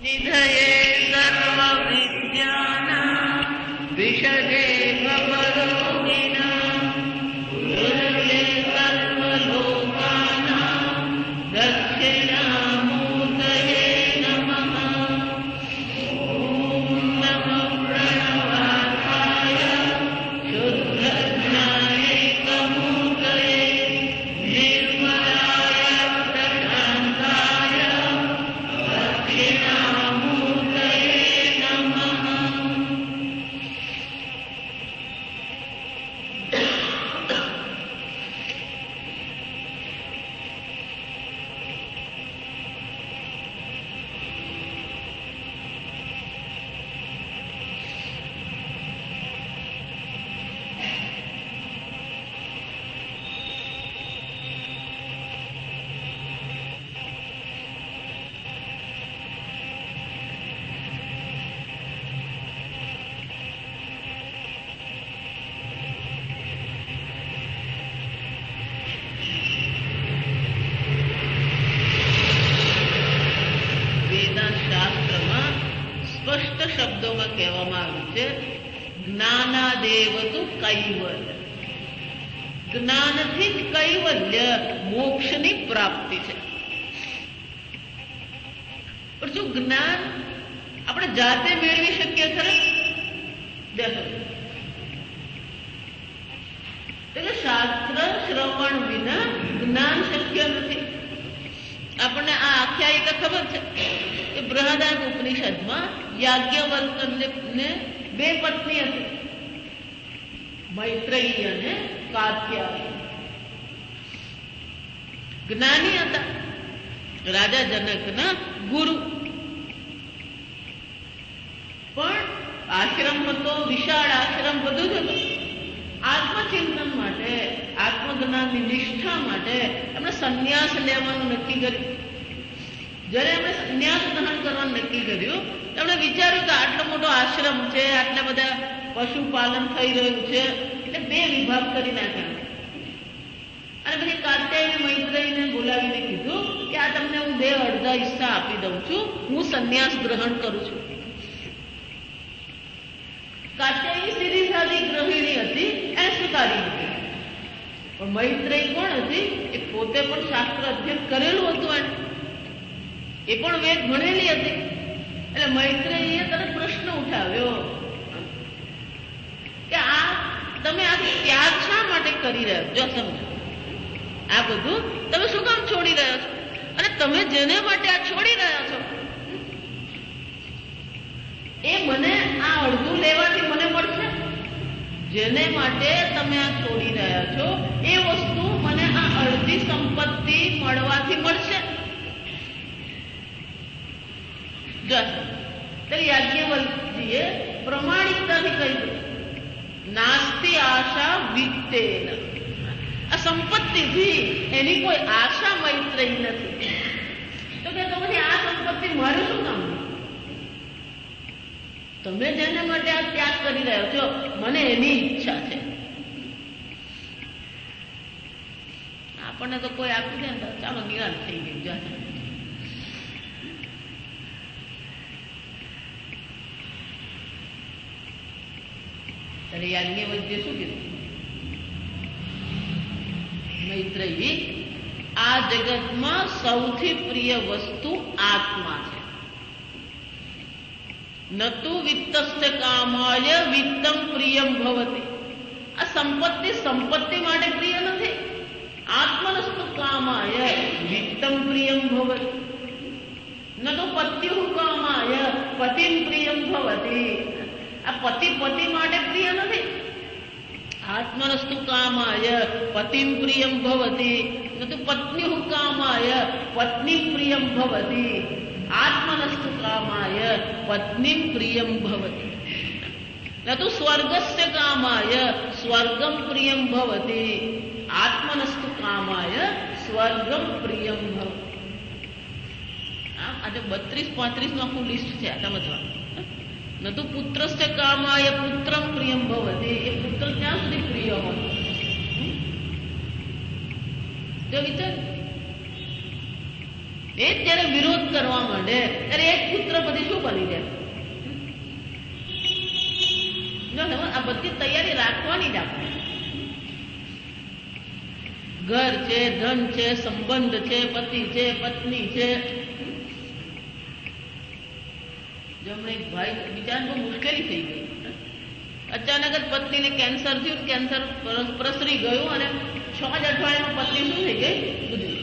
નિધયે સર્વ વિદ્યાના વિષજે ભવરોગિના ગુરુલે સર્વ લોકાના દક્ષિણામૂર્તયે નમઃ. ઓમ નમઃ પ્રણવાર્થાય શુદ્ધજ્ઞાનૈકમૂર્તયે નિર્મલાય પ્રશાંતાય દક્ષિણામૂર્તયે નમઃ. શાસ્ત્રમાં સ્પષ્ટ શબ્દોમાં કહેવામાં આવ્યું છે, જ્ઞાનાદેવ તુ કૈવલ્ય. જ્ઞાનથી જ કૈવલ્ય મોક્ષની પ્રાપ્તિ છે. પણ શું જ્ઞાન આપણે જાતે મેળવી શકીએ ખરા? એટલે શાસ્ત્ર શ્રવણ વિના જ્ઞાન શક્ય નથી. આપણને આ આખ્યાયિકા ખબર છે કે બૃહદારણ્યક ઉપનિષદમાં યાજ્ઞવલ્ક્યને બે પત્ની હતી, મૈત્રેયી અને કાત્યાયની. જ્ઞાની હતા, રાજા જનકના ગુરુ. પણ આશ્રમ હતો, વિશાળ આશ્રમ, બધું જ હતું. આત્મચિંતન માટે, આત્મજ્ઞાનની નિષ્ઠા માટે એમણે સંન્યાસ લેવાનું નક્કી કર્યું. જ્યારે એમણે સંન્યાસ ગ્રહણ કરવાનું નક્કી કર્યું, એમણે વિચાર્યું કે આટલો મોટો આશ્રમ છે, આટલા બધા પશુપાલન થઈ રહ્યું છે, એટલે બે વિભાગ કરી નાખ્યા. અને પછી કાત્યાયની મૈત્રેયીને બોલાવીને કીધું કે આ તમને હું બે અડધા હિસ્સા આપી દઉં છું, હું સંન્યાસ ગ્રહણ કરું છું. કાત્યાયની સીધી સાદી ગૃહિણી હતી, એને સ્વીકારી લીધી. પણ મૈત્રેયી કોણ હતી? એ પોતે પણ શાસ્ત્ર અધ્યયન કરેલું હતું, એને એ પણ વેદ ભણેલી હતી. એટલે મૈત્રેયીએ તરત પ્રશ્ન ઉઠાવ્યો કે આ તમે આ ત્યાગ શા માટે કરી રહ્યા છો? જો સમજો, આ બધું તમે શું કામ છોડી રહ્યા છો? અને તમે જેને માટે આ છોડી રહ્યા છો એ મને આ અડધું લેવાથી મને મળશે? જેને માટે તમે આ છોડી રહ્યા છો એ વસ્તુ મને આ અડધી સંપત્તિ મળવાથી મળશે? યાજ્ઞવલ્ક્યજીએ પ્રમાણિકતાથી કહ્યું, નાસ્તિ આશા વિત્તેન. આ સંપત્તિથી એની કોઈ આશા મૈત્રેયી નથી. તો કે પછી આ સંપત્તિ મારે શું કામ? તમે જેના માટે આ ત્યાગ કરી રહ્યો છો મને એની ઈચ્છા છે. આપણને તો કોઈ આપી દે ને ચાલો નિરાશ થઈ ગયું. ત્યારે યાજ્ઞવલ્ક્યે શું કીધું? મૈત્રેયી, આ જગતમાં સૌથી પ્રિય વસ્તુ આત્મા છે. નતુ વિત્તસ્ય કામાય વિત્તમ પ્રિયમ ભવતી. આ સંપત્તિ સંપત્તિ માટે પ્રિય નથી. આત્મનસ્તુ કામાય વિત્તમ પ્રિયમ ભવતી. ન તો પત્યુ કામાય પતિમ પ્રિયમ ભવતી. આ પતિ પતિ માટે પ્રિય નથી. આત્મનસ્તુ કામાય પતિમ પ્રિયમ ભવતી. ન તો પત્ન્યુ કામાય પત્ની પ્રિયમ ભવતી. આત્મનસ્તુ કામાય પત્ની પ્રિયમ ભવતી. ન તો સ્વર્ગસ્ય કામાય સ્વર્ગમ પ્રિયમ ભવતી. આત્મનસ્તુ કામાય સ્વર્ગમ પ્રિયમ ભવતી. આજે 32-35 નું આખું લિસ્ટ છે. આ સમજવાનું. ન તો પુત્રસ્ય કામાય પુત્રમ પ્રિયમ ભવતી. એ પુત્ર ક્યાં સુધી પ્રિય હોય? જો વિચાર, એ જયારે વિરોધ કરવા માંડે ત્યારે એક પુત્ર પછી શું બની જાય? આ બધી તૈયારી રાખવાની જ આપણે. ઘર છે, ધન છે, સંબંધ છે, પતિ છે, પત્ની છે. જમણે એક ભાઈ બિચારાને બહુ મુશ્કેલી થઈ ગઈ. અચાનક જ પત્નીને કેન્સર થયું, કેન્સર પ્રસરી ગયું અને 6 જ અઠવાડિયામાં પત્ની શું થઈ ગઈ? ગુજરી.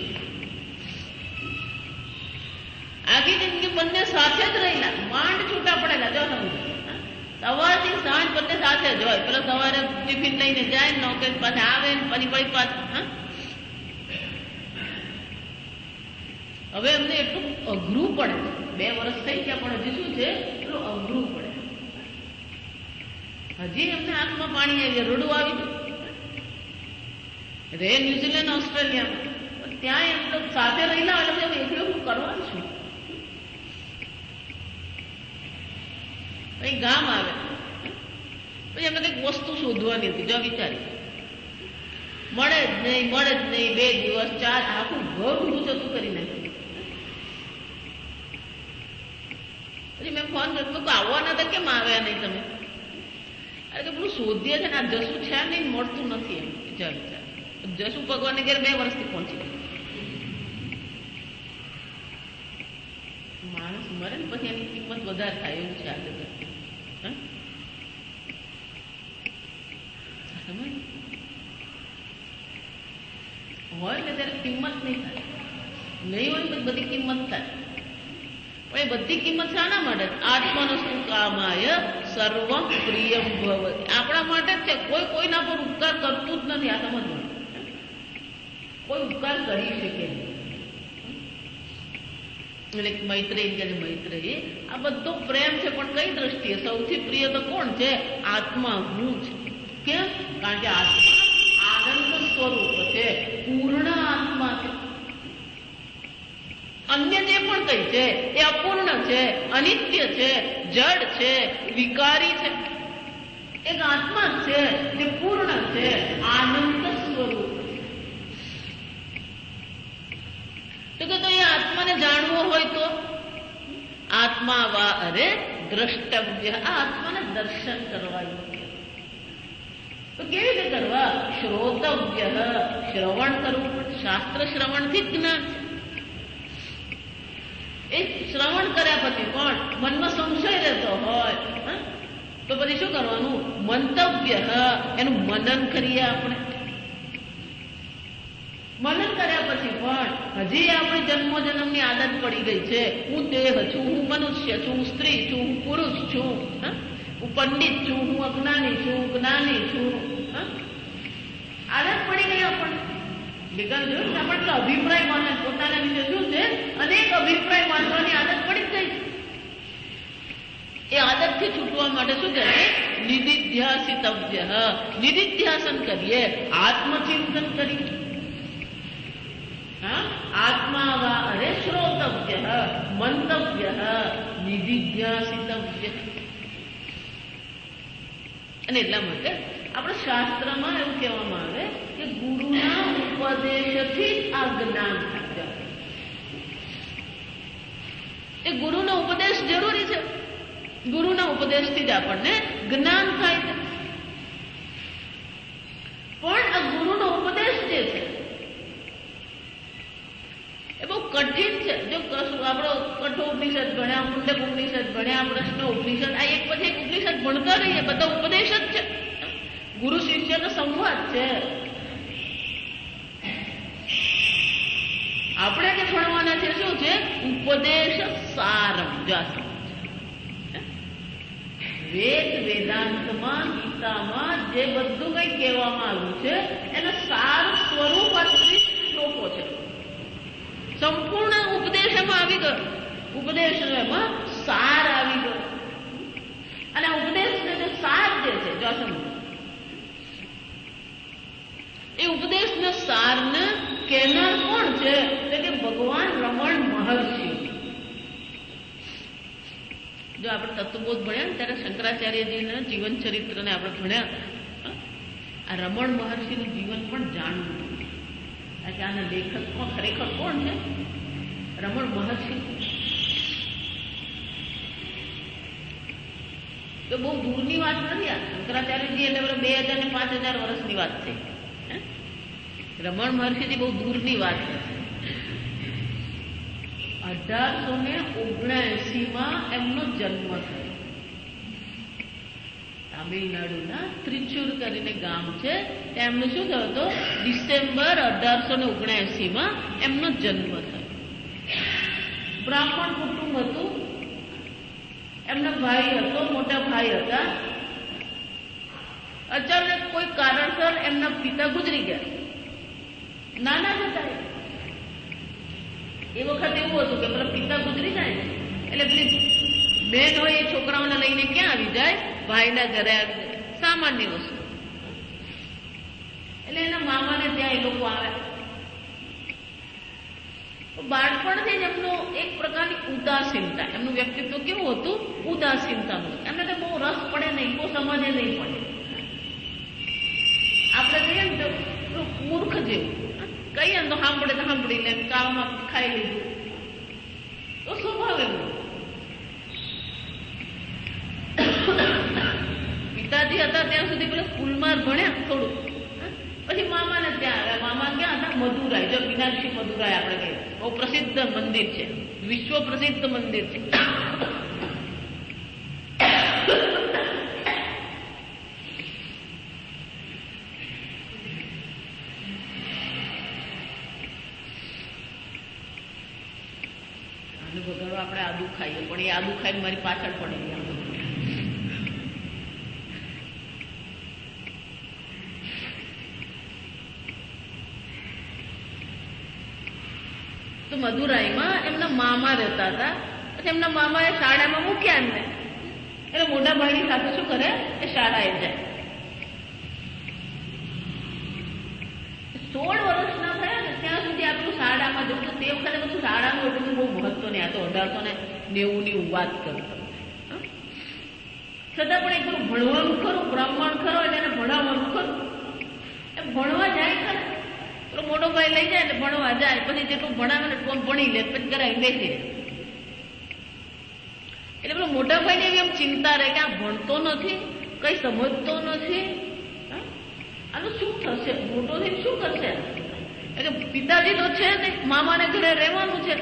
આખી જિંદગી બંને સાથે જ રહેલા, માંડ છૂટા પડેલા. જો સમજો, સવારથી સાંજ બંને સાથે જ હોય. પેલો સવારે ટિફિન લઈને જાય, નોકરી પાસે આવે, પછી વળી પાછું. હવે એમને એટલું અઘરું પડે. 2 વર્ષ થઈ ગયા પણ હજી શું છે, એટલું અઘરું પડે. હજી એમને આંખમાં પાણી આવી જાય, રડવું આવી જાય. રે ન્યુઝીલેન્ડ, ઓસ્ટ્રેલિયામાં, ત્યાં એમ તો સાથે રહેલા એટલે એકલું હું કરવાનું છું. પછી ગામ આવે, પછી એમને કંઈક વસ્તુ શોધવાની હતી. જો વિચારી, મળે જ નહીં, મળે જ નહીં. 2 દિવસ 4, આખું ઘર ઊંધું જતું કરી નાખ્યું. પછી મેં ફોન કર્યો, આવવાના હતા, કેમ આવ્યા નહીં તમે? અરે કે પેલું શોધીએ છે ને, આ જસુ છે નહીં, મળતું નથી. એમ વિચાર જસુ ભગવાનને ઘેર 2 વર્ષથી પહોંચી ગયું. માણસ મરે ને પછી એની કિંમત વધારે થાય એવું છે આ જગત. હોય ને ત્યારે કિંમત નહીં થાય, નહીં હોય તો બધી કિંમત થાય. પણ એ બધી કિંમત શાના માટે? આત્માનો શું કામાય સર્વમ પ્રિયમ ભવતિ. આપણા માટે જ છે. કોઈ કોઈના પર ઉપકાર કરતું જ નથી. આ સમજવાનું. કોઈ ઉપકાર કરી શકે નહીં. એટલે મૈત્રી કે મૈત્રી, આ બધો પ્રેમ છે, પણ કઈ દ્રષ્ટિએ? સૌથી પ્રિય તો કોણ છે? આત્મા, હું છે. કેમ? કારણ કે આત્મા આનંદ સ્વરૂપ છે, પૂર્ણ આત્મા છે. અન્ય જે પણ કઈ છે એ અપૂર્ણ છે, અનિત્ય છે, જડ છે, વિકારી છે. એક આત્મા છે જે પૂર્ણ છે, આનંદ સ્વરૂપ. તો કે એ આત્માને જાણવો હોય તો આત્મા વા અરે દ્રષ્ટવ્ય. આ આત્માને દર્શન કરવા યોગ્ય. તો કેવી રીતે કરવા? શ્રોતવ્ય, શ્રવણ કરવું. શાસ્ત્ર શ્રવણથી જ્ઞાન છે. એ શ્રવણ કર્યા પછી પણ મનમાં સંશય રહેતો હોય તો પછી શું કરવાનું? મંતવ્ય, એનું મનન કરીએ આપણે. મનન કર્યા પછી પણ હજી આપણી જન્મો જન્મની આદત પડી ગઈ છે. હું દેહ છું, હું મનુષ્ય છું, હું સ્ત્રી છું, હું પુરુષ છું, હું પંડિત છું, હું અજ્ઞાની છું, જ્ઞાની છું. આદત પડી ગઈ આપણને. વિજ્ઞાન જોયું ને આપણે અભિપ્રાય માને પોતાના વિશે શું છે, અનેક અભિપ્રાય માનવાની આદત પડી જ ગઈ. એ આદતથી છૂટવા માટે શું કરીએ? નિધિધ્યાસિતવ્ય. નિધિધ્યાસન કરીએ, આત્મચિંતન કરીએ. આત્મા વા અરે શ્રોતવ્ય, મંતવ્ય, નિધિધ્યાસિતવ્ય. અને એટલા માટે આપણે શાસ્ત્રમાં એવું કહેવામાં આવે કે ગુરુના ઉપદેશથી આ જ્ઞાન થાય. એ ગુરુનો ઉપદેશ જરૂરી છે. ગુરુના ઉપદેશથી જ આપણને જ્ઞાન થાય છે. પણ આ ગુરુનો ઉપદેશ જે છે એ બહુ કઠિન છે. જો આપણો કઠોપનિષદ ભણ્યા, મુંડક ઉપનિષદ ભણ્યા, પ્રશ્ન ઉપનિષદ, આ એક પછી એક ઉપનિષદ ભણતા રહીએ, બધા ઉપદેશ જ છે. ગુરુ શિષ્યનો સંવાદ છે. આપણે જે ભણવાના છે શું છે? ઉપદેશ સારમ. વેદ વેદાંતમાં, ગીતામાં જે બધું કઈ કહેવામાં આવ્યું છે એનો સાર સ્વરૂપ આ શ્લોકો છે. સંપૂર્ણ ઉપદેશ એમાં આવી ગયો. ઉપદેશ એમાં સાર આવી ગયો. અને ઉપદેશ જે સાર જે છે, જો સમજો, એ ઉપદેશના સારને કહેનાર કોણ છે? કે ભગવાન રમણ મહર્ષિ. જો આપણે તત્વબોધ ભણ્યા ને ત્યારે શંકરાચાર્યજીના જીવન ચરિત્રને આપણે ભણ્યા હતા. આ રમણ મહર્ષિનું જીવન પણ જાણવું. આના લેખક ખરેખર કોણ છે? રમણ મહર્ષિ તો બહુ દૂરની વાત નથી. આ શંકરાચાર્યજી એટલે 2000 ને 5000 વર્ષની વાત છે. રમણ મહર્ષિથી બહુ દૂરની વાત નથી. 1879 એમનો જન્મ થયો. તામિલનાડુના ત્રિચુર કરીને ગામ છે. એમનું શું થયું હતું? ડિસેમ્બર 1879 એમનો જન્મ થયો. બ્રાહ્મણ કુટુંબ હતું. એમનો ભાઈ હતો, મોટા ભાઈ હતા. અચાનક કોઈ કારણસર એમના પિતા ગુજરી ગયા. નાના જ હતા. એ વખત એવું હતું કે પેલા પિતા ગુજરી જાય ને એટલે પેલી બેન હોય એ છોકરાઓને લઈને ક્યાં આવી જાય? ભાઈના ઘરે આવી જાય. સામાન્ય વસ્તુ. એટલે એના મામાને ત્યાં એ લોકો આવ્યા. બાળપણથી જ એમનો એક પ્રકારની ઉદાસીનતા, એમનું વ્યક્તિત્વ કેવું હતું? ઉદાસીનતાનું. એમને તો બહુ રસ પડે નહીં, બહુ સમજે નહીં પડે. આપણે કહીએ ને તો મૂર્ખ જેવું કહીએ ને તો સાંભળી લે, કામમાં ખાઈ લીધું તો સ્વભાવ એમનો. પિતાજી હતા ત્યાં સુધી પેલા સ્કૂલમાં ભણ્યા થોડું. પછી મામાને ત્યાં આવ્યા. મામા ક્યાં હતા? મદુરાઈ. જો મીનાક્ષી મદુરાઈ આપણે કહીએ, બહુ પ્રસિદ્ધ મંદિર છે, વિશ્વ પ્રસિદ્ધ મંદિર છે. બગાડો આપણે આદુ ખાઈએ, પણ એ આદુ ખાઈને મારી પાછળ પડી ગયા. તો મદુરાઈમાં એમના મામા રહેતા હતા. પછી એમના મામાએ શાળામાં મૂક્યા એમને. એટલે મોટા ભાઈની સાથે શું કરે? એ શાળાએ જાય. 16 વર્ષના થયા ને ત્યાં સુધી આપણું શાળામાં જવું. તે વખતે બધું શાળાનું એટલું બહુ મહત્વ નહીં. આ તો 1890ની હું વાત કરું. છતાં પણ એકલું ભણવાનું ખરું, બ્રાહ્મણ ખરો એટલે એને ભણાવવાનું ખરું. એ ભણવા જાય ખરા. તો મોટો ભાઈ લઈ જાય એટલે ભણવા જાય. પછી જેટલું ભણાવે ને એટલું ભણી લે, પછી કરાવી બેસી રહે. એટલે પેલો મોટા ભાઈને એવી એમ ચિંતા રહે કે આ ભણતો નથી, કઈ સમજતો નથી, આનું શું થશે? મોટો થઈને શું કરશે? એટલે પિતાજી તો છે ને, મામાને ઘરે રહેવાનું છે,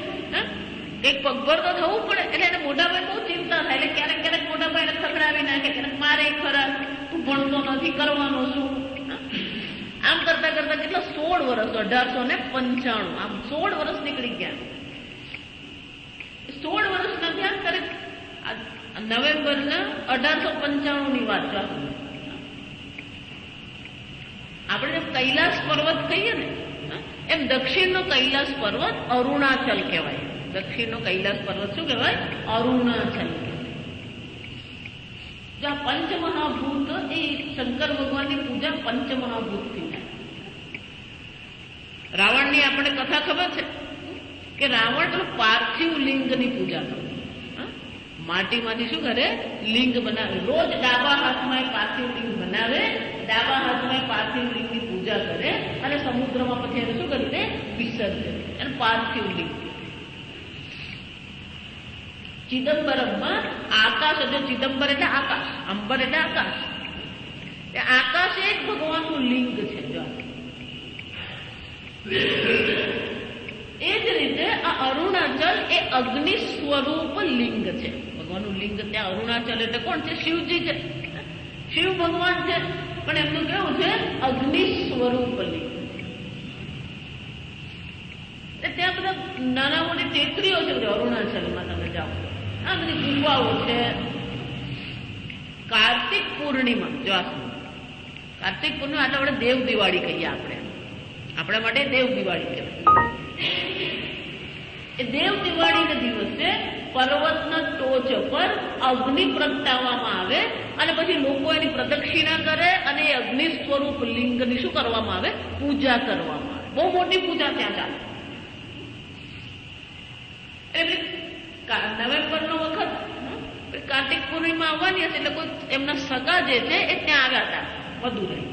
એક પગભર તો થવું પડે. એટલે એને મોટા ભાઈ બહુ ચિંતા થાય. એટલે ક્યારેક ક્યારેક મોટા ભાઈને ખખડાવી નાખે, ક્યારેક મારે ખરા, તું ભણતો નથી, કરવાનું શું? આમ કરતા કરતા કેટલા 16 વર્ષ, 1895, આમ 16 વર્ષ નીકળી ગયા. 16 વર્ષના થયા ત્યારે નવેમ્બરના 1895ની વાત છે. આપણે જેમ કૈલાસ પર્વત કહીએ ને, એમ દક્ષિણનો કૈલાસ પર્વત અરુણાચલ કહેવાય. દક્ષિણનો કૈલાસ પર્વત શું કહેવાય? અરુણાચલ. જો પંચમહાભૂત એ શંકર ભગવાનની પૂજા પંચમહાભૂતથી થાય. રાવણની આપણે કથા ખબર છે કે રાવણ તો પાર્થિવ લિંગની પૂજા કરે. માટીમાંથી શું કરે? લિંગ બનાવે. રોજ ડાબા હાથમાં પાર્થિવ લિંગ બનાવે, ડાબા હાથમાં પાર્થિવ લિંગની પૂજા કરે અને સમુદ્રમાં પછી એને શું કરી દે? વિસર્જન. એને પાર્થિવ લિંગ. ચિદમ્બરમમાં આકાશ, જો ચિદમ્બર એટલે આકાશ, અંબર એટલે આકાશ. આકાશ એ જ ભગવાનનું લિંગ છે. જો એ જ રીતે આ અરુણાચલ એ અગ્નિ સ્વરૂપ લિંગ છે. ભગવાનનું લિંગ ત્યાં અરુણાચલ એટલે કોણ છે? શિવજી છે. શિવ ભગવાન છે, પણ એમનું કેવું છે? અગ્નિ સ્વરૂપ લિંગ. ત્યાં બધા નાના મોટી ટેકરીઓ છે. અરુણાચલમાં તમે જાઓ, આ બધી ગુફાઓ છે. કાર્તિક પૂર્ણિમા, જો કાર્તિક પૂર્ણિમા એટલે આપણે દેવ દિવાળી કહીએ. આપણા માટે દેવ દિવાળી કહેવાય. એ દેવ દિવાળીના દિવસે પર્વતના ટોચ પર અગ્નિ પ્રગટાવવામાં આવે અને પછી લોકો એની પ્રદક્ષિણા કરે અને એ અગ્નિ સ્વરૂપ લિંગની શું કરવામાં આવે? પૂજા કરવામાં આવે. બહુ મોટી પૂજા ત્યાં ચાલે. એટલે નવેમ્બરનો વખત કાર્તિક પૂર્ણિમા આવવાની હશે એટલે કોઈ એમના સગા જે છે એ ત્યાં આવ્યા હતા મદુરાઈ.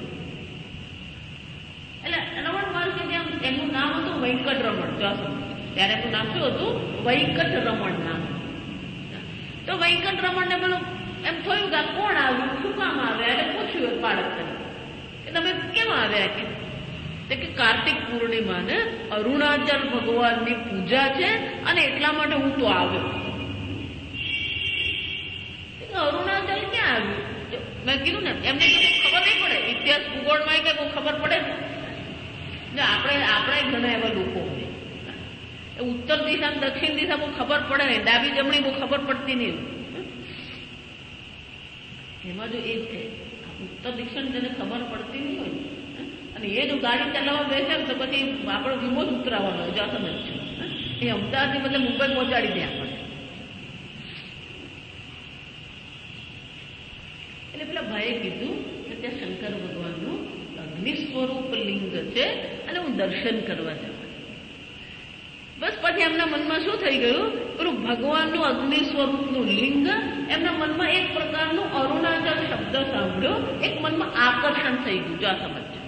એટલે રમણ મહર્ષિ ત્યાં એનું નામ હતું વેંકટરમણ. ત્યારે એનું નામ શું હતું? વૈકટ રમણ નામ. તો વૈકટ રમણને પેલું એમ થયું કે કોણ આવ્યું, શું કામ આવ્યા? એટલે પૂછ્યું બાળક કે તમે કેમ આવ્યા? કે કાર્તિક પૂર્ણિમાને અરુણાચલ ભગવાનની પૂજા છે અને એટલા માટે હું તો આવ્યો. અરુણાચલ ક્યાં આવ્યું? મેં કીધું ને એમને કીધું ખબર નહીં પડે, ઇતિહાસ ભૂગોળમાં કે કોઈ ખબર પડે ને. આપણે ઘણા એવા લોકો હોય, ઉત્તર દિશા દક્ષિણ દિશા બહુ ખબર પડે નહીં, ડાબી જમણી બહુ ખબર પડતી નહીં. એમાં જો એ છે ઉત્તર દક્ષિણ જેને ખબર પડતી નહીં હોય અને એ જો ગાડી ચલાવવા બેસે તો પછી આપણો વીમો જ ઉતરાવાનો હોય. જો આ સમજ છે, એ અમદાવાદથી મતલબ મુંબઈ પહોંચાડી દે આપણને. એટલે પેલા ભાઈએ કીધું કે ત્યાં શંકર ભગવાનનું અગ્નિ સ્વરૂપ લિંગ છે અને હું દર્શન કરવા જાઉં. બસ પછી એમના મનમાં શું થઈ ગયું? પેલું ભગવાનનું અગ્નિ સ્વરૂપનું લિંગ એમના મનમાં એક પ્રકારનું અરુણાચલ શબ્દ સાંભળ્યો, એક મનમાં આકર્ષણ થઈ ગયું. જો આ સમજો,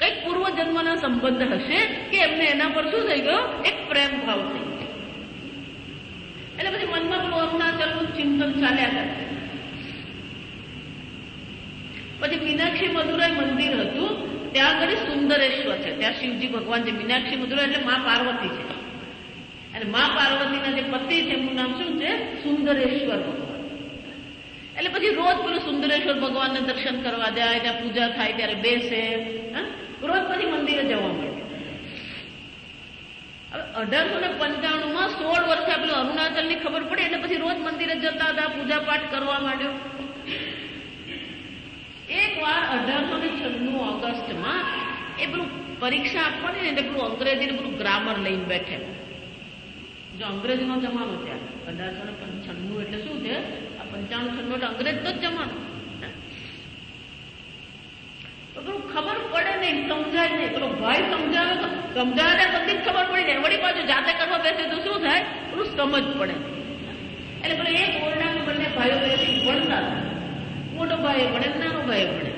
કઈક પૂર્વ જન્મના સંબંધ હશે કે એમને એના પર શું થઈ ગયો? એક પ્રેમ ભાવ થઈ ગયો. એટલે પછી મનમાં પેલું અરુણાચલનું ચિંતન ચાલ્યા કરશે. પછી મીનાક્ષી મદુરાઈ મંદિર હતું, ત્યાં આગળ સુંદરેશ્વર છે, ત્યાં શિવજી ભગવાન છે. મીનાક્ષી મદુરાઈ એટલે મા પાર્વતી છે અને મા પાર્વતીના જે પતિ છે એમનું નામ શું છે? સુંદરેશ્વર ભગવાન. એટલે પછી રોજ પેલું સુંદરેશ્વર ભગવાનને દર્શન કરવા જાય, ત્યાં પૂજા થાય ત્યારે બેસે, રોજ પછી મંદિરે જવા મળે. હવે 1895માં 16 વર્ષે પેલું અરુણાચલની ખબર પડી એટલે પછી રોજ મંદિરે જતા હતા, પૂજા પાઠ કરવા માંડ્યો. એક વાર 1896 ઓગસ્ટમાં એ પેલું પરીક્ષા આપવાની ને એટલે પેલું અંગ્રેજીને પેલું ગ્રામર લઈને બેઠે. જો અંગ્રેજીનો જમાનો ત્યારે 1895 એટલે શું છે? આ 95-96 એટલે અંગ્રેજનો જ જમાનો. પેલું ખબર પડે નહીં, સમજાય નહીં. પેલો ભાઈ સમજાવે તો સમજાવે બધી જ ખબર પડી જાય. વળી પાછું જાતે કરવા બેસે તો શું થાય? પેલું સમજ પડે. એટલે પેલો એક ઓરડામાં બંને ભાઈઓ બેસી ભણતા હતા. મોટો ભાઈ ભણે, નાનો ભાઈ ભણે.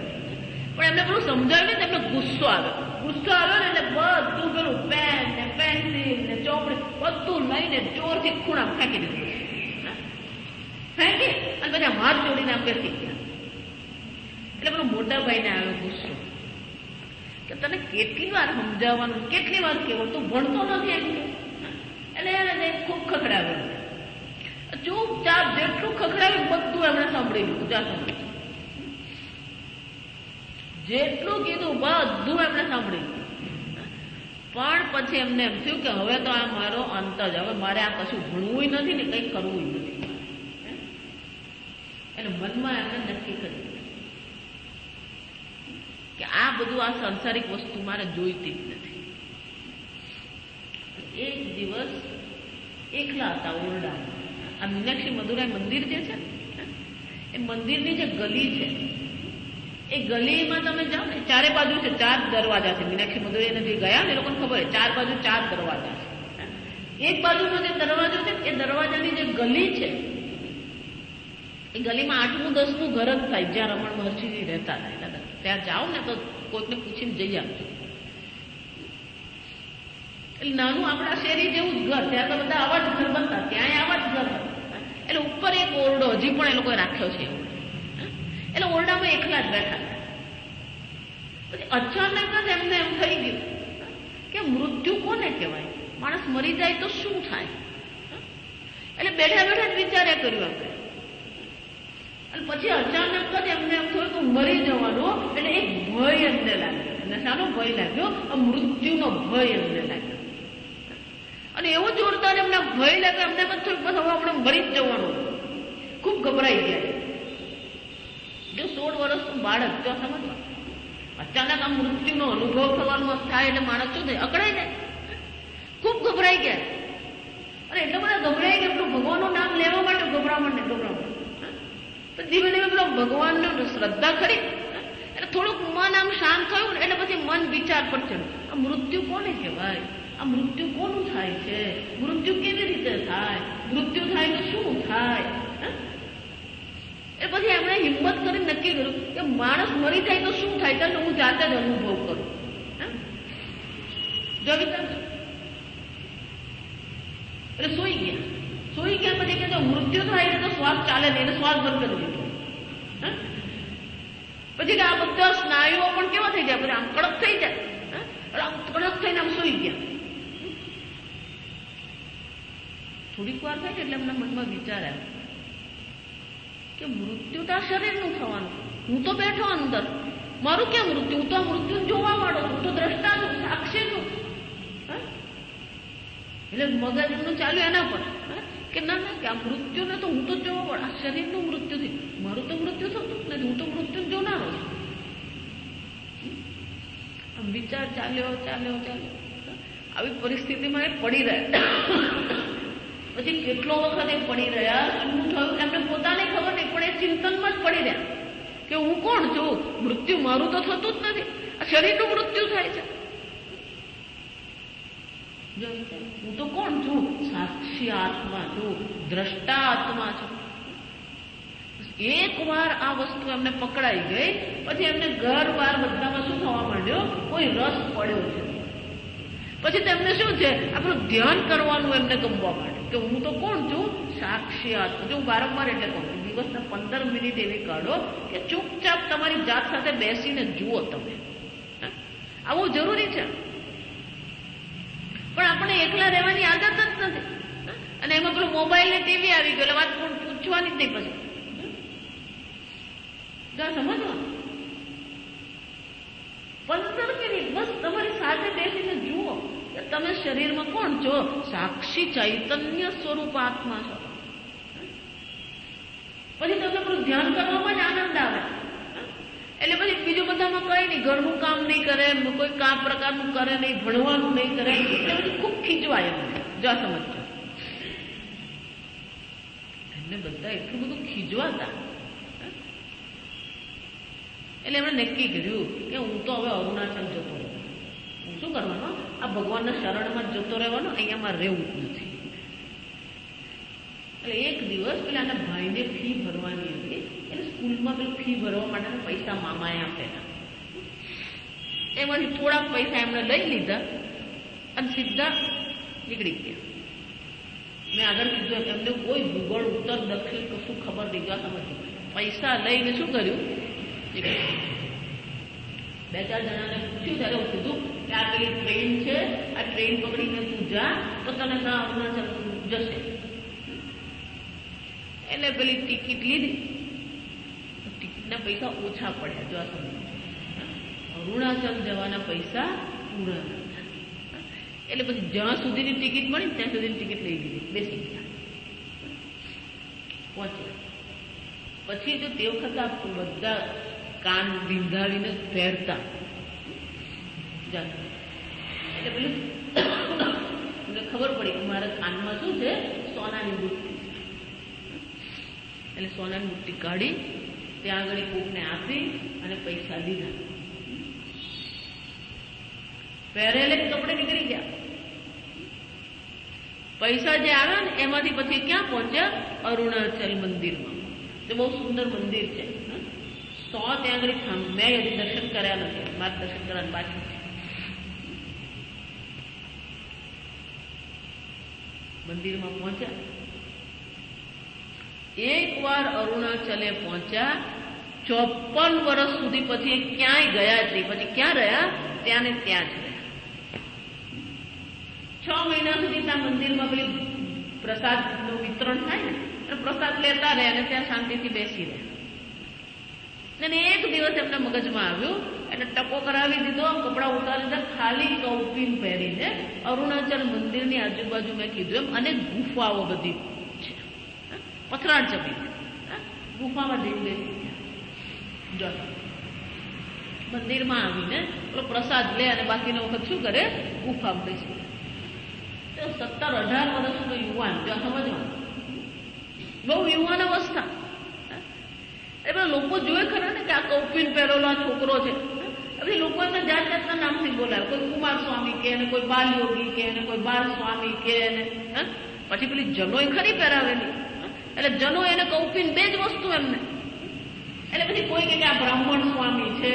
પણ એમને પેલું સમજાવ્યું ને એમને ગુસ્સો આવ્યો. ગુસ્સો આવ્યો ને એટલે બધું પેલું પેન ને પેન્સિલ ને ચોપડી બધું લઈને જોરથી ખૂણા ફેંકી દીધું. ફેંકી અને બધા હાથ જોડીને આમ બેસી ગયા. એટલે પેલો મોટા ભાઈને આવ્યો ગુસ્સો કે તને કેટલી વાર સમજાવવાનું, કેટલી વાર કહેવું, તું ભણતો નથી એમ. એટલે એને ખૂબ ખખડાવ્યો. ચૂપચાપ જેટલું ખખડાવ્યું બધું એમણે સાંભળી લીધું. જા સાંભળ્યું, જેટલું કીધું બધું એમણે સાંભળી લીધું. પણ પછી એમને એમ થયું કે હવે તો આ મારો અંત જ, હવે મારે આ કશું ભણવું નથી ને કંઈ કરવું નથી. એટલે મનમાં એમને નક્કી કર્યું કે આ બધું, આ સંસારિક વસ્તુ મારે જોઈતી જ નથી. એક દિવસ એકલા હતા ઓરડામાં. આ મીનાક્ષી મદુરાઈ મંદિર જે છે એ મંદિરની જે ગલી છે એ ગલીમાં તમે જાઓ ને, ચારે બાજુ છે 4 દરવાજા છે. મીનાક્ષી મદુરાઈને જે ગયા ને એ લોકોને ખબર છે 4 બાજુ 4 દરવાજા છે. એક બાજુનો જે દરવાજો છે એ દરવાજાની જે ગલી છે એ ગલીમાં 8મું 10મું ઘર જ થાય જ્યાં રમણ મહર્ષિજી રહેતા હતા. ત્યાં જાઓ ને તો કોઈકને પૂછીને જઈ આવજો. એટલે નાનું આપણા શેરી જેવું જ ઘર, ત્યાં તો બધા આવા જ ઘર બનતા, ત્યાં આવા જ ઘર હતા. એટલે ઉપર એક ઓરડો હજી પણ એ લોકોએ રાખ્યો છે. એટલે ઓરડામાં એકલા જ બેઠા. પછી અચાનક જ એમને એમ થઈ ગયું કે મૃત્યુ કોને કહેવાય? માણસ મરી જાય તો શું થાય? એટલે બેઠા બેઠા જ વિચાર્યા કર્યું આપણે. અને પછી અચાનક જ એમને એમ થયું કે મરી જવાનું. એટલે એક ભય એમને લાગ્યો. એમને શાનો ભય લાગ્યો? મૃત્યુનો ભય એમને લાગ્યો. અને એવો જોરદાર એમને ભય લાગ્યો, એમને એમ થયું બસ હવે આપણે મરી જ જવાનું. ખૂબ ગભરાઈ ગયા. જો 16 વર્ષનું બાળક, જો સમજવા, અચાનક આ મૃત્યુનો અનુભવ થવાનો થાય એટલે માણસ શું થાય? અકળાઈ જાય. ખૂબ ગભરાઈ ગયા. અને એટલા બધા ગભરાઈ ગયા પેલું ભગવાનનું નામ લેવા માટે ગભરામણ ને ગભરામણ. તો ધીમે ધીમે પેલો ભગવાનની શ્રદ્ધા ખરી એટલે થોડુંક મન આમ શાંત થયું ને એટલે પછી મન વિચાર પર ચડ્યું, આ મૃત્યુ કોને કહેવાય? આ મૃત્યુ કોનું થાય છે? મૃત્યુ કેવી રીતે થાય? મૃત્યુ થાય તો શું થાય? એ પછી એમણે હિંમત કરીને નક્કી કર્યું કે માણસ મરી જાય તો શું થાય? ચાલો હું જાતે જ અનુભવ કરું. જો વિચાર એટલે સૂઈ ગયા પછી કે જો મૃત્યુ થાય તો શ્વાસ ચાલે નહીં, એને શ્વાસ બંધ કરી દીધો. પછી કે આ બધા સ્નાયુઓ પણ કેવા થઈ જાય, પછી આમ કડક થઈ જાય, આમ કડક થઈને આમ સૂઈ ગયા. થોડીક વાર થાય એટલે એમના મનમાં વિચાર આવે કે મૃત્યુ તો આ શરીરનું થવાનું, હું તો બેઠો અંદર, મારું ક્યાં મૃત્યુ? હું તો આ મૃત્યુ જોવા માંડો છું, હું તો દ્રષ્ટા છું, સાક્ષી છું. એટલે મગજ એમનું ચાલ્યું એના પર કે ના કે આ મૃત્યુને તો હું તો જોવા પડે, આ શરીરનું મૃત્યુ થયું, મારું તો મૃત્યુ થતું જ નથી, હું તો મૃત્યુ જોનારો છું. આમ વિચાર ચાલ્યો. આવી પરિસ્થિતિમાં એ પડી રહ્યા. પછી કેટલો વખત એ પડી રહ્યા, શું થયું એમને પોતાને ખબર નહીં, પણ એ ચિંતનમાં જ પડી રહ્યા કે હું કોણ છું? મૃત્યુ મારું તો થતું જ નથી, આ શરીરનું મૃત્યુ થાય છે. હું તો કોણ છું? સાક્ષી આત્મા છું, દ્રષ્ટા આત્મા છું. એક વાર આ વસ્તુ એમને પકડાઈ ગઈ પછી એમને ઘર બાર બધામાં શું થવા માંડ્યો? કોઈ રસ પડ્યો છે. પછી તેમને શું છે, આપણું ધ્યાન કરવાનું એમને ગમવા માંડ્યું કે હું તો કોણ છું? સાક્ષી આત્મા. જો હું વારંવાર એટલે કહું છું, દિવસના 15 મિનિટ એવી કાઢો કે ચૂપચાપ તમારી જાત સાથે બેસીને જુઓ તમે. આવું જરૂરી છે. પણ આપણે એકલા રહેવાની આદત જ નથી, અને એમાં પેલું મોબાઈલ ને ટીવી આવી ગયું, વાત પૂછવાની જ નહીં. પછી સમજવા 15 મિનિટ બસ તમારી સાથે બેસીને જુઓ કે તમે શરીરમાં કોણ છો? સાક્ષી ચૈતન્ય સ્વરૂપ આત્મા છો. પછી તમને પેલું ધ્યાન કરવામાં જ આનંદ આવે. એટલે પછી બીજું બધામાં કઈ નહીં, ઘરનું કામ નહીં કરે, કોઈ કામ પ્રકારનું કરે નહીં, ભણવાનું નહીં કરે, એટલે પછી ખૂબ ખીજવાય એમને. જા સમજજો, એમને બધા એટલું બધું ખીજવાતા. એટલે એમણે નક્કી કર્યું કે હું તો હવે અરુણાચલ જતો રહું. હું શું કરવાનો? આ ભગવાનના શરણમાં જ જતો રહેવાનો, અહીંયામાં રહેવું નથી. એટલે એક દિવસ પેલા એના ભાઈને ફી ભરવાની હતી, એટલે સ્કૂલમાં પેલું ફી ભરવા માટેના પૈસા મામાએ આપેલા. એમાંથી થોડાક પૈસા એમણે લઈ લીધા અને સીધા નીકળી ગયા. મેં આગળ કીધું એમને કોઈ ભૂગોળ ઉત્તર દક્ષિણ કશું ખબર નહીં. ગયા સમજ પૈસા લઈને શું કર્યું? 2-4 જણાને પૂછ્યું ત્યારે હું કીધું કે આ પેલી ટ્રેન છે, આ ટ્રેન પકડીને તું જા તો તને ના અરુણાચલ જશે. એટલે પેલી ટિકિટ લીધી, ટિકિટના પૈસા ઓછા પડ્યા. જો આ સમજ, અરુણાચલ જવાના પૈસા પૂરા. એટલે પછી જ્યાં સુધીની ટિકિટ મળી ત્યાં સુધીની ટિકિટ લઈ લીધી, બેસી ગયા, પહોંચ્યા. પછી જો તે વખત બધા કાન વિંધાવીને પહેરતા, એટલે પેલું મને ખબર પડી કે મારા કાનમાં શું છે? સોનાની બુટ્ટી. એટલે સોનાની બુટ્ટી કાઢી ત્યાં આગળ કોકને આપી અને પૈસા લીધા. પહેરેલે કપડે નીકળી ગયા. પૈસા જે આવ્યા ને એમાંથી પછી ક્યાં પહોંચ્યા? અરુણાચલ મંદિરમાં. તે બહુ સુંદર મંદિર છે. 100 ત્યાં આગળ મેં હજી દર્શન કર્યા નથી, મારે દર્શન કરવાનું બાકી છે. મંદિરમાં પહોંચ્યા. એક વાર અરુણાચલે પહોંચ્યા, 54 વર્ષ સુધી પછી ક્યાંય ગયા જ નહીં. પછી ક્યાં રહ્યા? ત્યાં ને ત્યાં જ રહ્યા. 6 મહિના સુધી ત્યાં મંદિરમાં પેલી પ્રસાદનું વિતરણ થાય ને, પ્રસાદ લેતા રહે અને ત્યાં શાંતિથી બેસી રહે. અને એક દિવસ એમના મગજમાં આવ્યું, એને ટકો કરાવી દીધો, કપડા ઉતારી દીધા, ખાલી કૌપીન પહેરીને અરુણાચલ મંદિરની આજુબાજુ મેં કીધું એમ અનેક ગુફાઓ બધી છે, પથરાળ જમીન, ગુફામાં જઈને બેસી ગયા. મંદિરમાં આવીને પેલો પ્રસાદ લે અને બાકીનો વખત શું કરે? ગુફામાં બેસી. 17-18 વર્ષનો યુવાન, જો સમજવાનું, બહુ યુવાન અવસ્થા. એટલે લોકો જોયે ખરા ને કે આ કૌપીન પહેરેલો આ છોકરો છે. પછી લોકો એમને જાત જાતના નામથી બોલાવે. કોઈ કુમાર સ્વામી કે, ને કોઈ બાલ યોગી કે, ને કોઈ બાલ સ્વામી કે, ને પછી પેલી જનોય ખરી પહેરાવેલી. એટલે જનો એને કૌપીન, બે જ વસ્તુ એમને. એટલે પછી કોઈ કે આ બ્રાહ્મણ સ્વામી છે.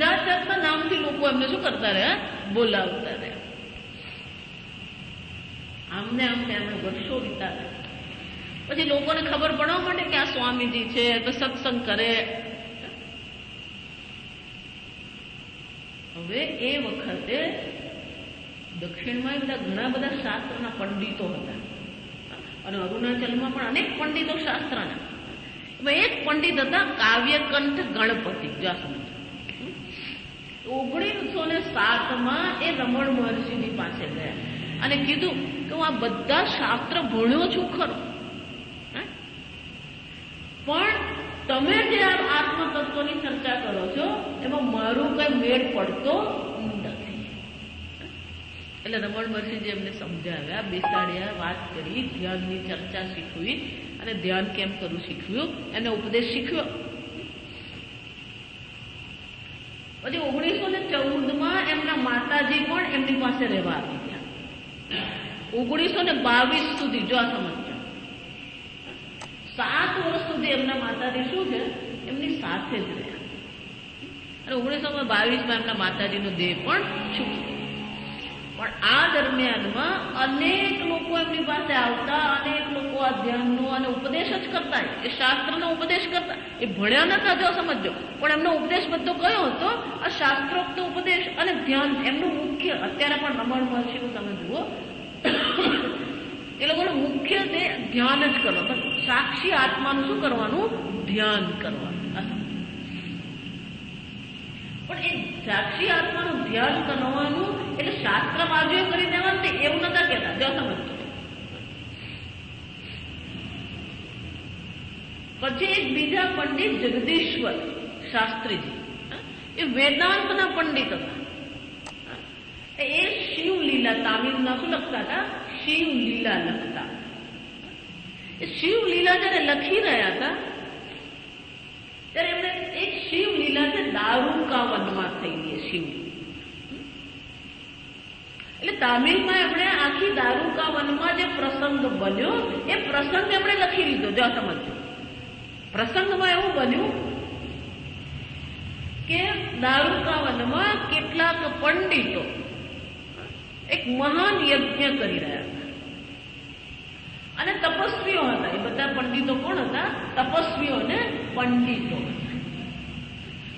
જાત જાતના નામથી લોકો એમને શું કરતા રહ્યા? બોલાવતા રહ્યા. આમને એમણે વર્ષો વિતાવ્યા. પછી લોકોને ખબર પડવા માંડે કે આ સ્વામીજી છે તો સત્સંગ કરે. હવે એ વખતે દક્ષિણમાં ઘણા બધા શાસ્ત્રના પંડિતો હતા અને અરુણાચલમાં પણ અનેક પંડિતો શાસ્ત્રના. એક પંડિત હતા કાવ્યકંઠ ગણપતિ. 1907 એ રમણ મહર્ષિની પાસે ગયા અને કીધું કે હું આ બધા શાસ્ત્ર ભણ્યો છું ખરો, પણ તમે જે આત્મતત્વની ચર્ચા કરો છો એમાં મારું કઈ મેળ પડતો નથી. એટલે રમણ મહર્ષિજી એમને સમજાવ્યા, બેસાડ્યા, વાત કરી, ધ્યાનની ચર્ચા શીખવી અને ધ્યાન કેમ કરવું શીખવ્યું, એને ઉપદેશ શીખ્યો. પછી 1914 એમના માતાજી પણ એમની પાસે રહેવા આવી ગયા. 1922 સુધી, જો આ સમજો, 7 વર્ષ સુધી એમના માતાજી શું છે એમની સાથે જ રહ્યા. અને 1922 એમના માતાજીનો દેહ પણ છૂટ્યો. પણ આ દરમિયાનમાં અનેક લોકો એમની પાસે આવતા, અનેક લોકો આ ધ્યાનનો અને ઉપદેશ જ કરતા, એ શાસ્ત્રનો ઉપદેશ કરતા. એ ભણ્યા નતા, જો સમજો, પણ એમનો ઉપદેશ બધો કયો હતો? આ શાસ્ત્રોક્ત ઉપદેશ અને ધ્યાન. એમનું મુખ્ય, અત્યારે પણ રમણ મહર્ષિનું તમે જુઓ, એ લોકોનું મુખ્ય તે ધ્યાન જ કરવાનું. સાક્ષી આત્માનું શું કરવાનું? ધ્યાન કરવાનું. પણ એ સાક્ષી આત્માનું ધ્યાન કરવાનું એટલે શાસ્ત્ર બાજુએ કરી દેવાનું એવું નતા કહેતા. જો સમજો, પછી એક બીજા પંડિત જગદીશ્વર શાસ્ત્રીજી, એ વેદાંતના પંડિત હતા. એ શિવલીલા, તામિલના શું લખતા હતા? શિવલીલા લખતા. એ શિવલીલા જયારે લખી રહ્યા હતા ત્યારે એમણે એક શિવલીલા છે દારૂકા વનમાં થયેલી શિવ. એટલે તામિલમાં એમણે આખી દારૂકા વનમાં જે પ્રસંગ બન્યો એ પ્રસંગ એમણે લખી લીધો. જો સમજો, પ્રસંગમાં એવું બન્યું કે દારૂકા વનમાં કેટલાક પંડિતો એક મહાન યજ્ઞ કરી રહ્યા હતા અને તપસ્વીઓ હતા. એ બધા પંડિતો કોણ હતા? તપસ્વીઓ અને પંડિતો.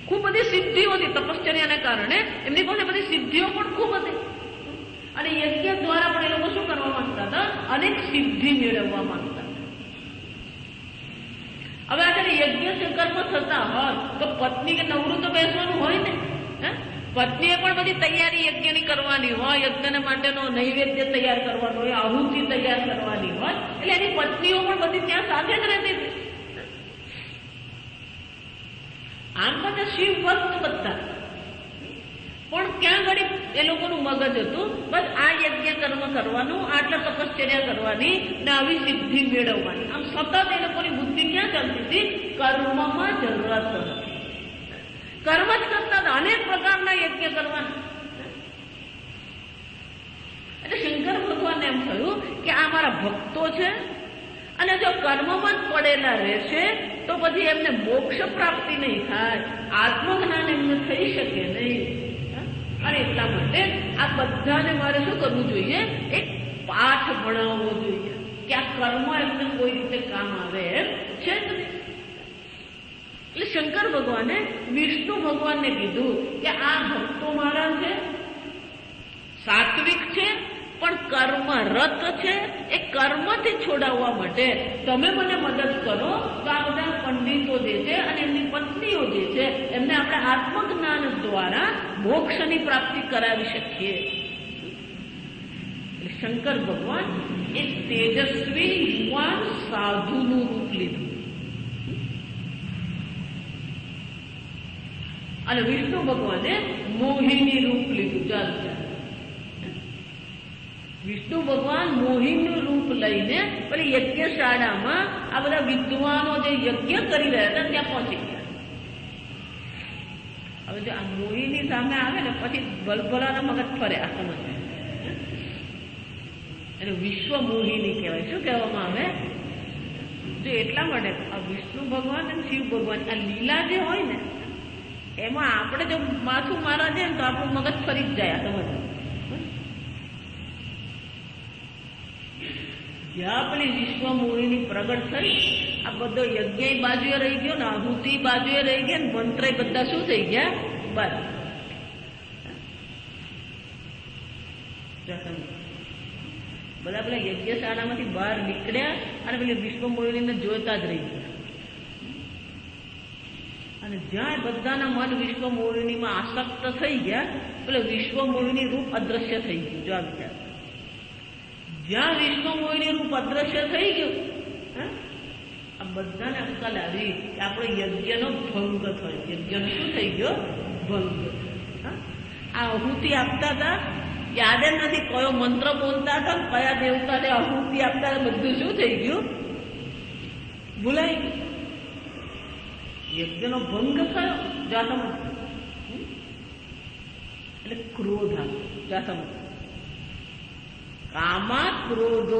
ખૂબ બધી સિદ્ધિઓ હતી તપશ્ચર્યાને કારણે. એમની પાસે બધી સિદ્ધિઓ પણ ખૂબ હતી અને યજ્ઞ દ્વારા પણ એ લોકો શું કરવા માંગતા હતા? અનેક સિદ્ધિ મેળવવા માંગતા હતા. હવે આ જયારે યજ્ઞ કર્મ થતા હોય તો પત્ની કે નવરું તો બેસવાનું હોય ને. પત્નીએ પણ બધી તૈયારી યજ્ઞની કરવાની હોય, યજ્ઞ માટેનો નૈવેદ્ય તૈયાર કરવાનો હોય, આહુતિ તૈયાર કરવાની હોય. એટલે એની પત્નીઓ પણ બધી ત્યાં સાથે જ રહેતી હતી. આમ બધા શિવ ભક્ત બધા, પણ ક્યાં ઘડી એ લોકોનું મગજ હતું બસ આ યજ્ઞ કર્મ કરવાનું, આટલા તપશ્ચર્યા કરવાની ને આવી સિદ્ધિ મેળવવાની. આમ સતત એ લોકોની બુદ્ધિ ક્યાં ચાલતી હતી? કર્મમાં જરૂરત હતી. કર્મ જ કરતા હતા, અનેક પ્રકારના યજ્ઞ કરવાના. એટલે શંકર ભગવાનને એમ થયું કે આ મારા ભક્તો છે અને જો કર્મમાં જ પડેલા રહેશે તો પછી એમને મોક્ષ પ્રાપ્તિ નહીં થાય, આત્મજ્ઞાન એમને થઈ શકે નહીં. અને એટલા માટે આ બધાને મારે શું કરવું જોઈએ? એક પાઠ ભણાવવો જોઈએ કે આ કર્મ એમને કોઈ રીતે કામ આવે એમ છે જ નહીં. એટલે શંકર ભગવાને વિષ્ણુ ભગવાનને કીધું કે આ ભક્તો મારા છે, સાત્વિક છે પણ કર્મરત છે, એ કર્મથી છોડાવવા માટે તમે મને મદદ કરો તો આ બધા પંડિતો જે છે અને એમની પત્નીઓ જે છે એમને આપણે આત્મજ્ઞાન દ્વારા મોક્ષની પ્રાપ્તિ કરાવી શકીએ. એટલે શંકર ભગવાન એક તેજસ્વી યુવાન સાધુનું રૂપ લીધું અને વિષ્ણુ ભગવાને મોહિની રૂપ લીધું. ચાલુ વિષ્ણુ ભગવાન મોહિનનું રૂપ લઈને પેલી યજ્ઞશાળામાં આ બધા વિદ્વાનો જે યજ્ઞ કરી રહ્યા હતા ત્યાં પહોંચી ગયા. હવે જો આ મોહિની સામે આવે ને પછી ભલભલાના મગજ ફરે. આ સમજ એટલે વિશ્વ મોહિની કહેવાય. શું કહેવામાં આવે? જો એટલા માટે આ વિષ્ણુ ભગવાન અને શિવ ભગવાન આ લીલા જે હોય ને એમાં આપણે જો માથું મારા જાય ને તો આપણું મગજ ફરી જ જાય. આ સમજ જ્યાં પેલી વિશ્વ મૂળીની પ્રગટ થઈ, આ બધો યજ્ઞ બાજુએ રહી ગયો ને, આહુતિ બાજુએ રહી ગયા ને, મંત્ર બધા શું થઈ ગયા? બસ બધા પેલા યજ્ઞશાળામાંથી બહાર નીકળ્યા અને પેલી વિશ્વ મૂળીને જોતા જ રહી ગયા. અને જ્યાં બધાના મન વિશ્વ મૂળીનીમાં આસક્ત થઈ ગયા, પેલો વિશ્વ મૂળીની રૂપ અદ્રશ્ય થઈ ગયું. જો આ વિચાર, જ્યાં વિશ્વ મૂળીની રૂપ અદ્રશ્ય થઈ ગયું, આ બધાને અક્કલ આવી કે આપણો યજ્ઞનો ભંગ થયો. યજ્ઞનો શું થઈ ગયો? ભંગ. આ આહુતિ આપતા હતા, યાદ જ નથી કયો મંત્ર બોલતા હતા, કયા દેવતાને આહુતિ આપતા હતા, બધું શું થઈ ગયું? ભૂલાઈ ગયું. યજ્ઞનો ભંગ થયો. જાતમ એટલે ક્રોધ આવ્યો. જાતમ કામા ક્રોધો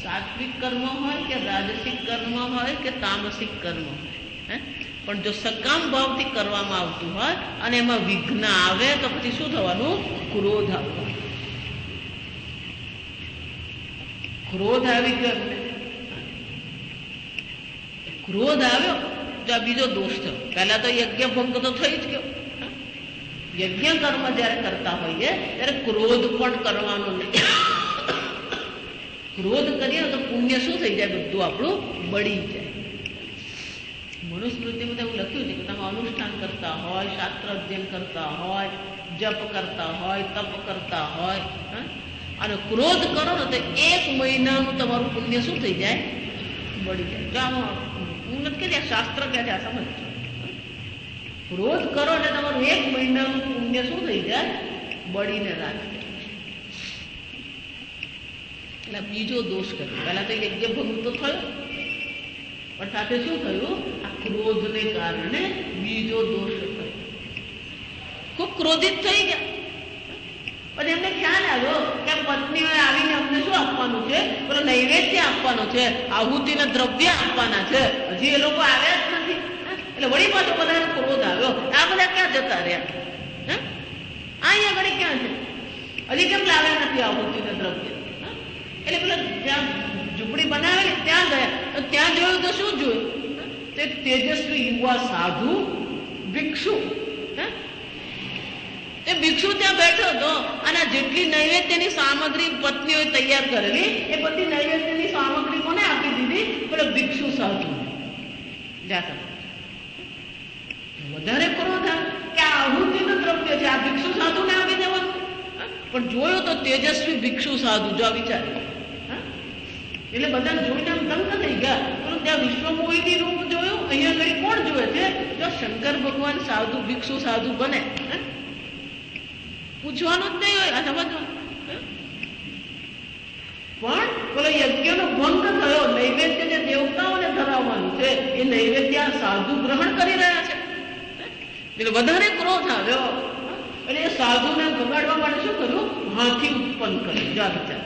સાત્વિક કર્મ હોય કે રાજસિક કર્મ હોય કે તામસિક કર્મ હોય, પણ જો સકામ ભાવથી કરવામાં આવતું હોય અને એમાં વિઘ્ન આવે તો પછી શું થવાનું? ક્રોધ આવવાનો. ક્રોધ આવી ગયો, ક્રોધ આવ્યો તો આ બીજો દોષ થયો. પહેલા તો યજ્ઞ ભંગ તો થઈ જ ગયો. યજ્ઞ કર્મ જયારે કરતા હોઈએ ત્યારે ક્રોધ પણ કરવાનો નહીં. ક્રોધ કરીએ તો પુણ્ય શું થઈ જાય? બધું આપણું બળી જાય. મનુસ્મૃતિમાં એવું લખ્યું છે કે તમે અનુષ્ઠાન કરતા હોય, શાસ્ત્ર અધ્યયન કરતા હોય, જપ કરતા હોય, તપ કરતા હોય અને ક્રોધ કરો ને તો 1 મહિનાનું તમારું પુણ્ય શું થઈ જાય? બળી જાય. જો આમાં હું નથી કે શાસ્ત્ર કે છે, આ સમજ. ક્રોધ કરો એટલે તમારું 1 મહિનાનું પુણ્ય શું થઈ જાય? બળીને રાખે. એટલે બીજો દોષ કર્યો. પહેલા તો યજ્ઞ ભંગ તો થયો, પણ સાથે શું થયું? આ ક્રોધને કારણે બીજો દોષ થયો. ખૂબ ક્રોધિત થઈ ગયા. પણ એમને ખ્યાલ આવ્યો કે પત્નીઓએ આવીને અમને શું આપવાનું છે? પેલો નૈવેદ્ય આપવાનો છે, આહુતિને દ્રવ્ય આપવાના છે. હજી એ લોકો આવ્યા જ નથી. એટલે વળી પાછો બધાને ક્રોધ આવ્યો. આ બધા ક્યાં જતા રહ્યા? અહીંયા ઘડી ક્યાં છે? હજી કેમ લાવ્યા નથી આહુતિને દ્રવ્ય? એટલે પેલા જ્યાં ઝૂંપડી બનાવેલી ત્યાં ગયા. ત્યાં જોયું તો શું જોયું? તે તેજસ્વી યુવા સાધુ ભિક્ષુ. એ ભિક્ષુ ત્યાં બેઠો હતો અને જેટલી નૈવેદ્યની સામગ્રી પત્નીઓએ તૈયાર કરેલી એ બધી નૈવેદ્યની સામગ્રી કોને આપી દીધી? પેલો ભિક્ષુ સાધુ. વધારે ક્રોધ કે આહુતિનું દ્રવ્ય છે, આ ભિક્ષુ સાધુને આપી દેવાનું. પણ જોયો તો તેજસ્વી ભિક્ષુ સાધુ. જો વિચારે એટલે બધા જોઈને આમ દંગ થઈ ગયા. પણ ત્યાં વિશ્વમોહિની રૂપ જોયું. અહીંયા ઘડી કોણ જોવે છે? જો શંકર ભગવાન સાધુ ભિક્ષુ સાધુ બને, પૂછવાનું જ નહીં હોય. આ સમજવાનું. પણ પેલો યજ્ઞનો ભંગ થયો. નૈવેદ્ય જે દેવતાઓને ધરાવવાનું છે એ નૈવેદ્ય સાધુ ગ્રહણ કરી રહ્યા છે. એટલે વધારે ક્રોધ આવ્યો. એટલે એ સાધુને બગાડવા માટે શું કર્યું? હાથી ઉત્પન્ન કર્યું. જા વિચાર.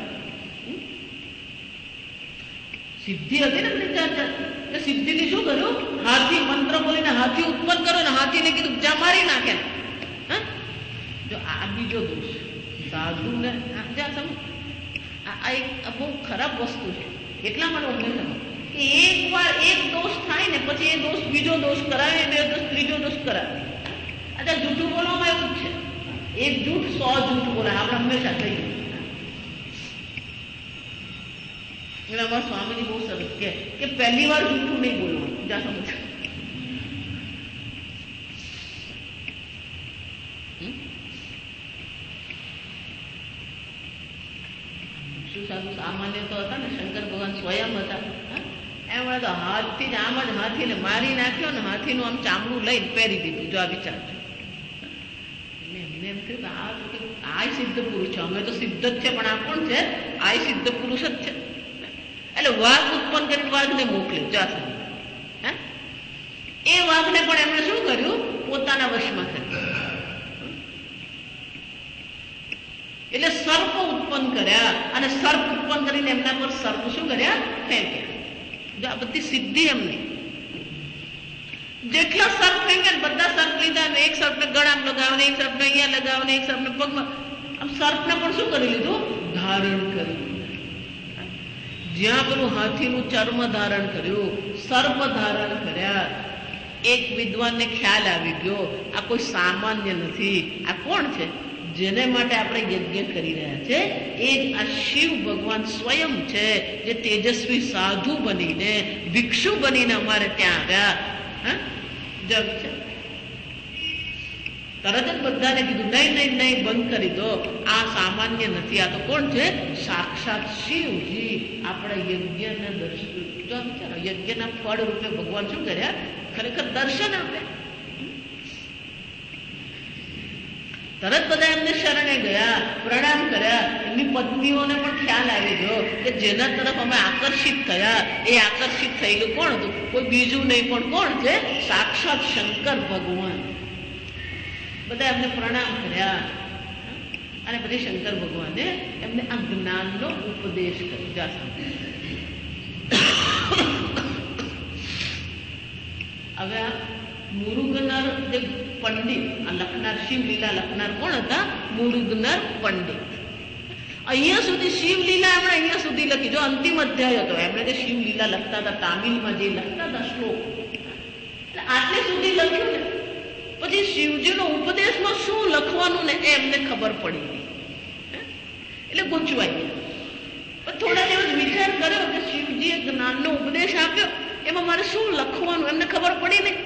સિદ્ધિ હતી ને એટલે સિદ્ધિથી શું કર્યું? હાથી મંત્ર બોલીને હાથી ઉત્પન્ન કર્યો ને હાથીને કીધું જા મારી નાખે. જો આ બીજો દોષ સાધુને આ એક બહુ ખરાબ વસ્તુ છે. એટલા માટે ઉમેરવાનું કે એક વાર એક દોષ થાય ને પછી એ દોષ બીજો દોષ કરાવે, બે દોષ ત્રીજો દોષ કરાવે. અચ્છા, જૂઠું બોલવામાં એવું જ છે. એક જૂઠ 100 જૂઠ બોલાય. આપણે હંમેશા કહીએ. એટલે અમારા સ્વામીજી બહુ સરસ કે પહેલી વાર જૂઠું નહીં બોલવાનું. જા સમજ. શું સાધુ સામાન્ય તો હતા ને, શંકર ભગવાન સ્વયં હતા. એમણે તો હાથથી જ આમ જ હાથીને મારી નાખ્યો ને હાથીનું આમ ચામડું લઈને પહેરી દીધું. જો આ વિચાર એમને એમ થયું કે આ સિદ્ધ પુરુષ છે. અમે તો સિદ્ધ જ છે, પણ આ કોણ છે? આ સિદ્ધ પુરુષ જ છે. એટલે વાઘ ઉત્પન્ન કરીને વાઘને મોકલ્યો. જાતે એ વાઘને પણ એમણે શું કર્યું? પોતાના વશમાં કર્યું. એટલે સર્પ ઉત્પન્ન ઉત્પન્ન કર્યા અને સર્પ ઉત્પન્ન કરીને એમના પર સર્પ શું કર્યા? ફેંક્યા. જો આ બધી સિદ્ધિ એમની. જેટલા સર્પ ફેંક્યા બધા સર્પ લીધા ને એક સર્પને ગળામાં લગાવે ને એક સર્પને અહીંયા લગાવે ને એક સર્પને પગમાં. આમ સર્પને પણ શું કરી લીધું? ધારણ કર્યું. જ્યાં પેલું હાથીનું ચર્મ ધારણ કર્યું, સર્પ ધારણ કર્યા, એક વિદ્વાનને ખ્યાલ આવી ગયો આ કોઈ સામાન્ય નથી. આ કોણ છે? જેને માટે આપણે યજ્ઞ કરી રહ્યા છે એ જ આ શિવ ભગવાન સ્વયં છે, જે તેજસ્વી સાધુ બનીને ભિક્ષુ બનીને અમારે ત્યાં આવ્યા. જગ છે. તરત જ બધાને કીધું નહીં નહીં નહીં, બંધ કરી દો, આ સામાન્ય નથી, આ તો કોણ છે? સાક્ષાત શિવજી. આપણે યજ્ઞના દર્શન, જો વિચારો, યજ્ઞના ફળ રૂપે ભગવાન શું કર્યા? ખરેખર દર્શન આપ્યા. તરત બધા એમને શરણે ગયા, પ્રણામ કર્યા. એમની પત્નીઓને પણ ખ્યાલ આવી ગયો કે જેના તરફ અમે આકર્ષિત થયા એ આકર્ષિત થયેલું કોણ હતું? કોઈ બીજું નહીં પણ કોણ છે? સાક્ષાત શંકર ભગવાન. બધા એમને પ્રણામ કર્યા અને પછી શંકર ભગવાને એમને આ જ્ઞાનનો ઉપદેશ કર્યો. હવે આ મુરુગનર જે પંડિત, આ લખનાર, શિવલીલા લખનાર કોણ હતા? મુરુગનર પંડિત. અહીંયા સુધી શિવલીલા એમણે અહીંયા સુધી લખી. જો અંતિમ અધ્યાય હતો, એમણે જે શિવલીલા લખતા હતા, તામિલમાં જે લખતા હતા શ્લોક, આટલે સુધી લખ્યું ને પછી શિવજીનો ઉપદેશમાં શું લખવાનું ને એમને ખબર પડી ગઈ. એટલે ગૂંચવાઈ ગયા. પણ થોડા દિવસ વિચાર કર્યો કે શિવજીએ જ્ઞાનનો ઉપદેશ આપ્યો, એમાં મારે શું લખવાનું એમને ખબર પડી નહીં.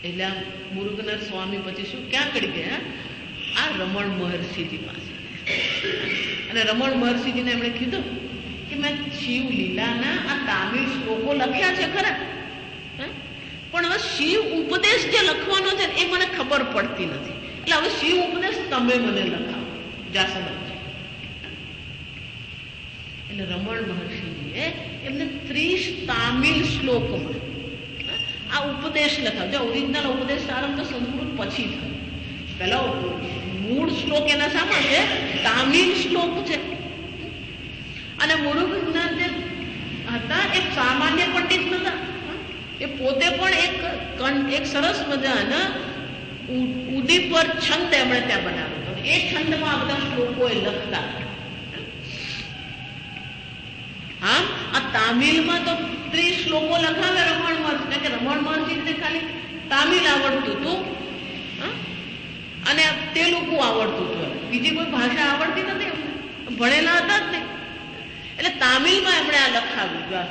એટલે આ મુરુગનર સ્વામી પછી શું ક્યાં કરી ગયા? આ રમણ મહર્ષિજી પાસે. અને રમણ મહર્ષિજીને એમણે કીધું કે મેં શિવ લીલાના આ તામિલ શ્લોકો લખ્યા છે ખરા, પણ હવે શિવ ઉપદેશ જે લખવાનો છે એ મને ખબર પડતી નથી. એટલે હવે શિવ ઉપદેશ તમે મને લખાવો. જાસનજી. એટલે રમણ મહર્ષિજીએ એમને 30 તામિલ શ્લોકમાં આ ઉપદેશ લખાવ્યો. ઓરિજિનલ ઉપદેશ આરંભ તો સંસ્કૃત પછી થયો. પેલા મૂળ શ્લોક એના સામા છે, તામિલ શ્લોક છે. અને મુરુગનર જે હતા એ સામાન્ય પંડિત નતા. એ પોતે પણ એક સરસ મજાના ઉદી પર છંદ એમણે ત્યાં બનાવ્યો હતો. એ છંદમાં આ બધા શ્લોકો એ લખતા. આમ આ તામિલમાં તો 30 શ્લોકો લખાવે રમણ મહર્ષિ, કારણ કે રમણ મહર્ષિને ખાલી તામિલ આવડતું હતું અને તેલુગુ આવડતું હતું. બીજી કોઈ ભાષા આવડતી નથી, ભણેલા હતા જ નહીં. એટલે તામિલમાં એમણે આ લખાવ્યું.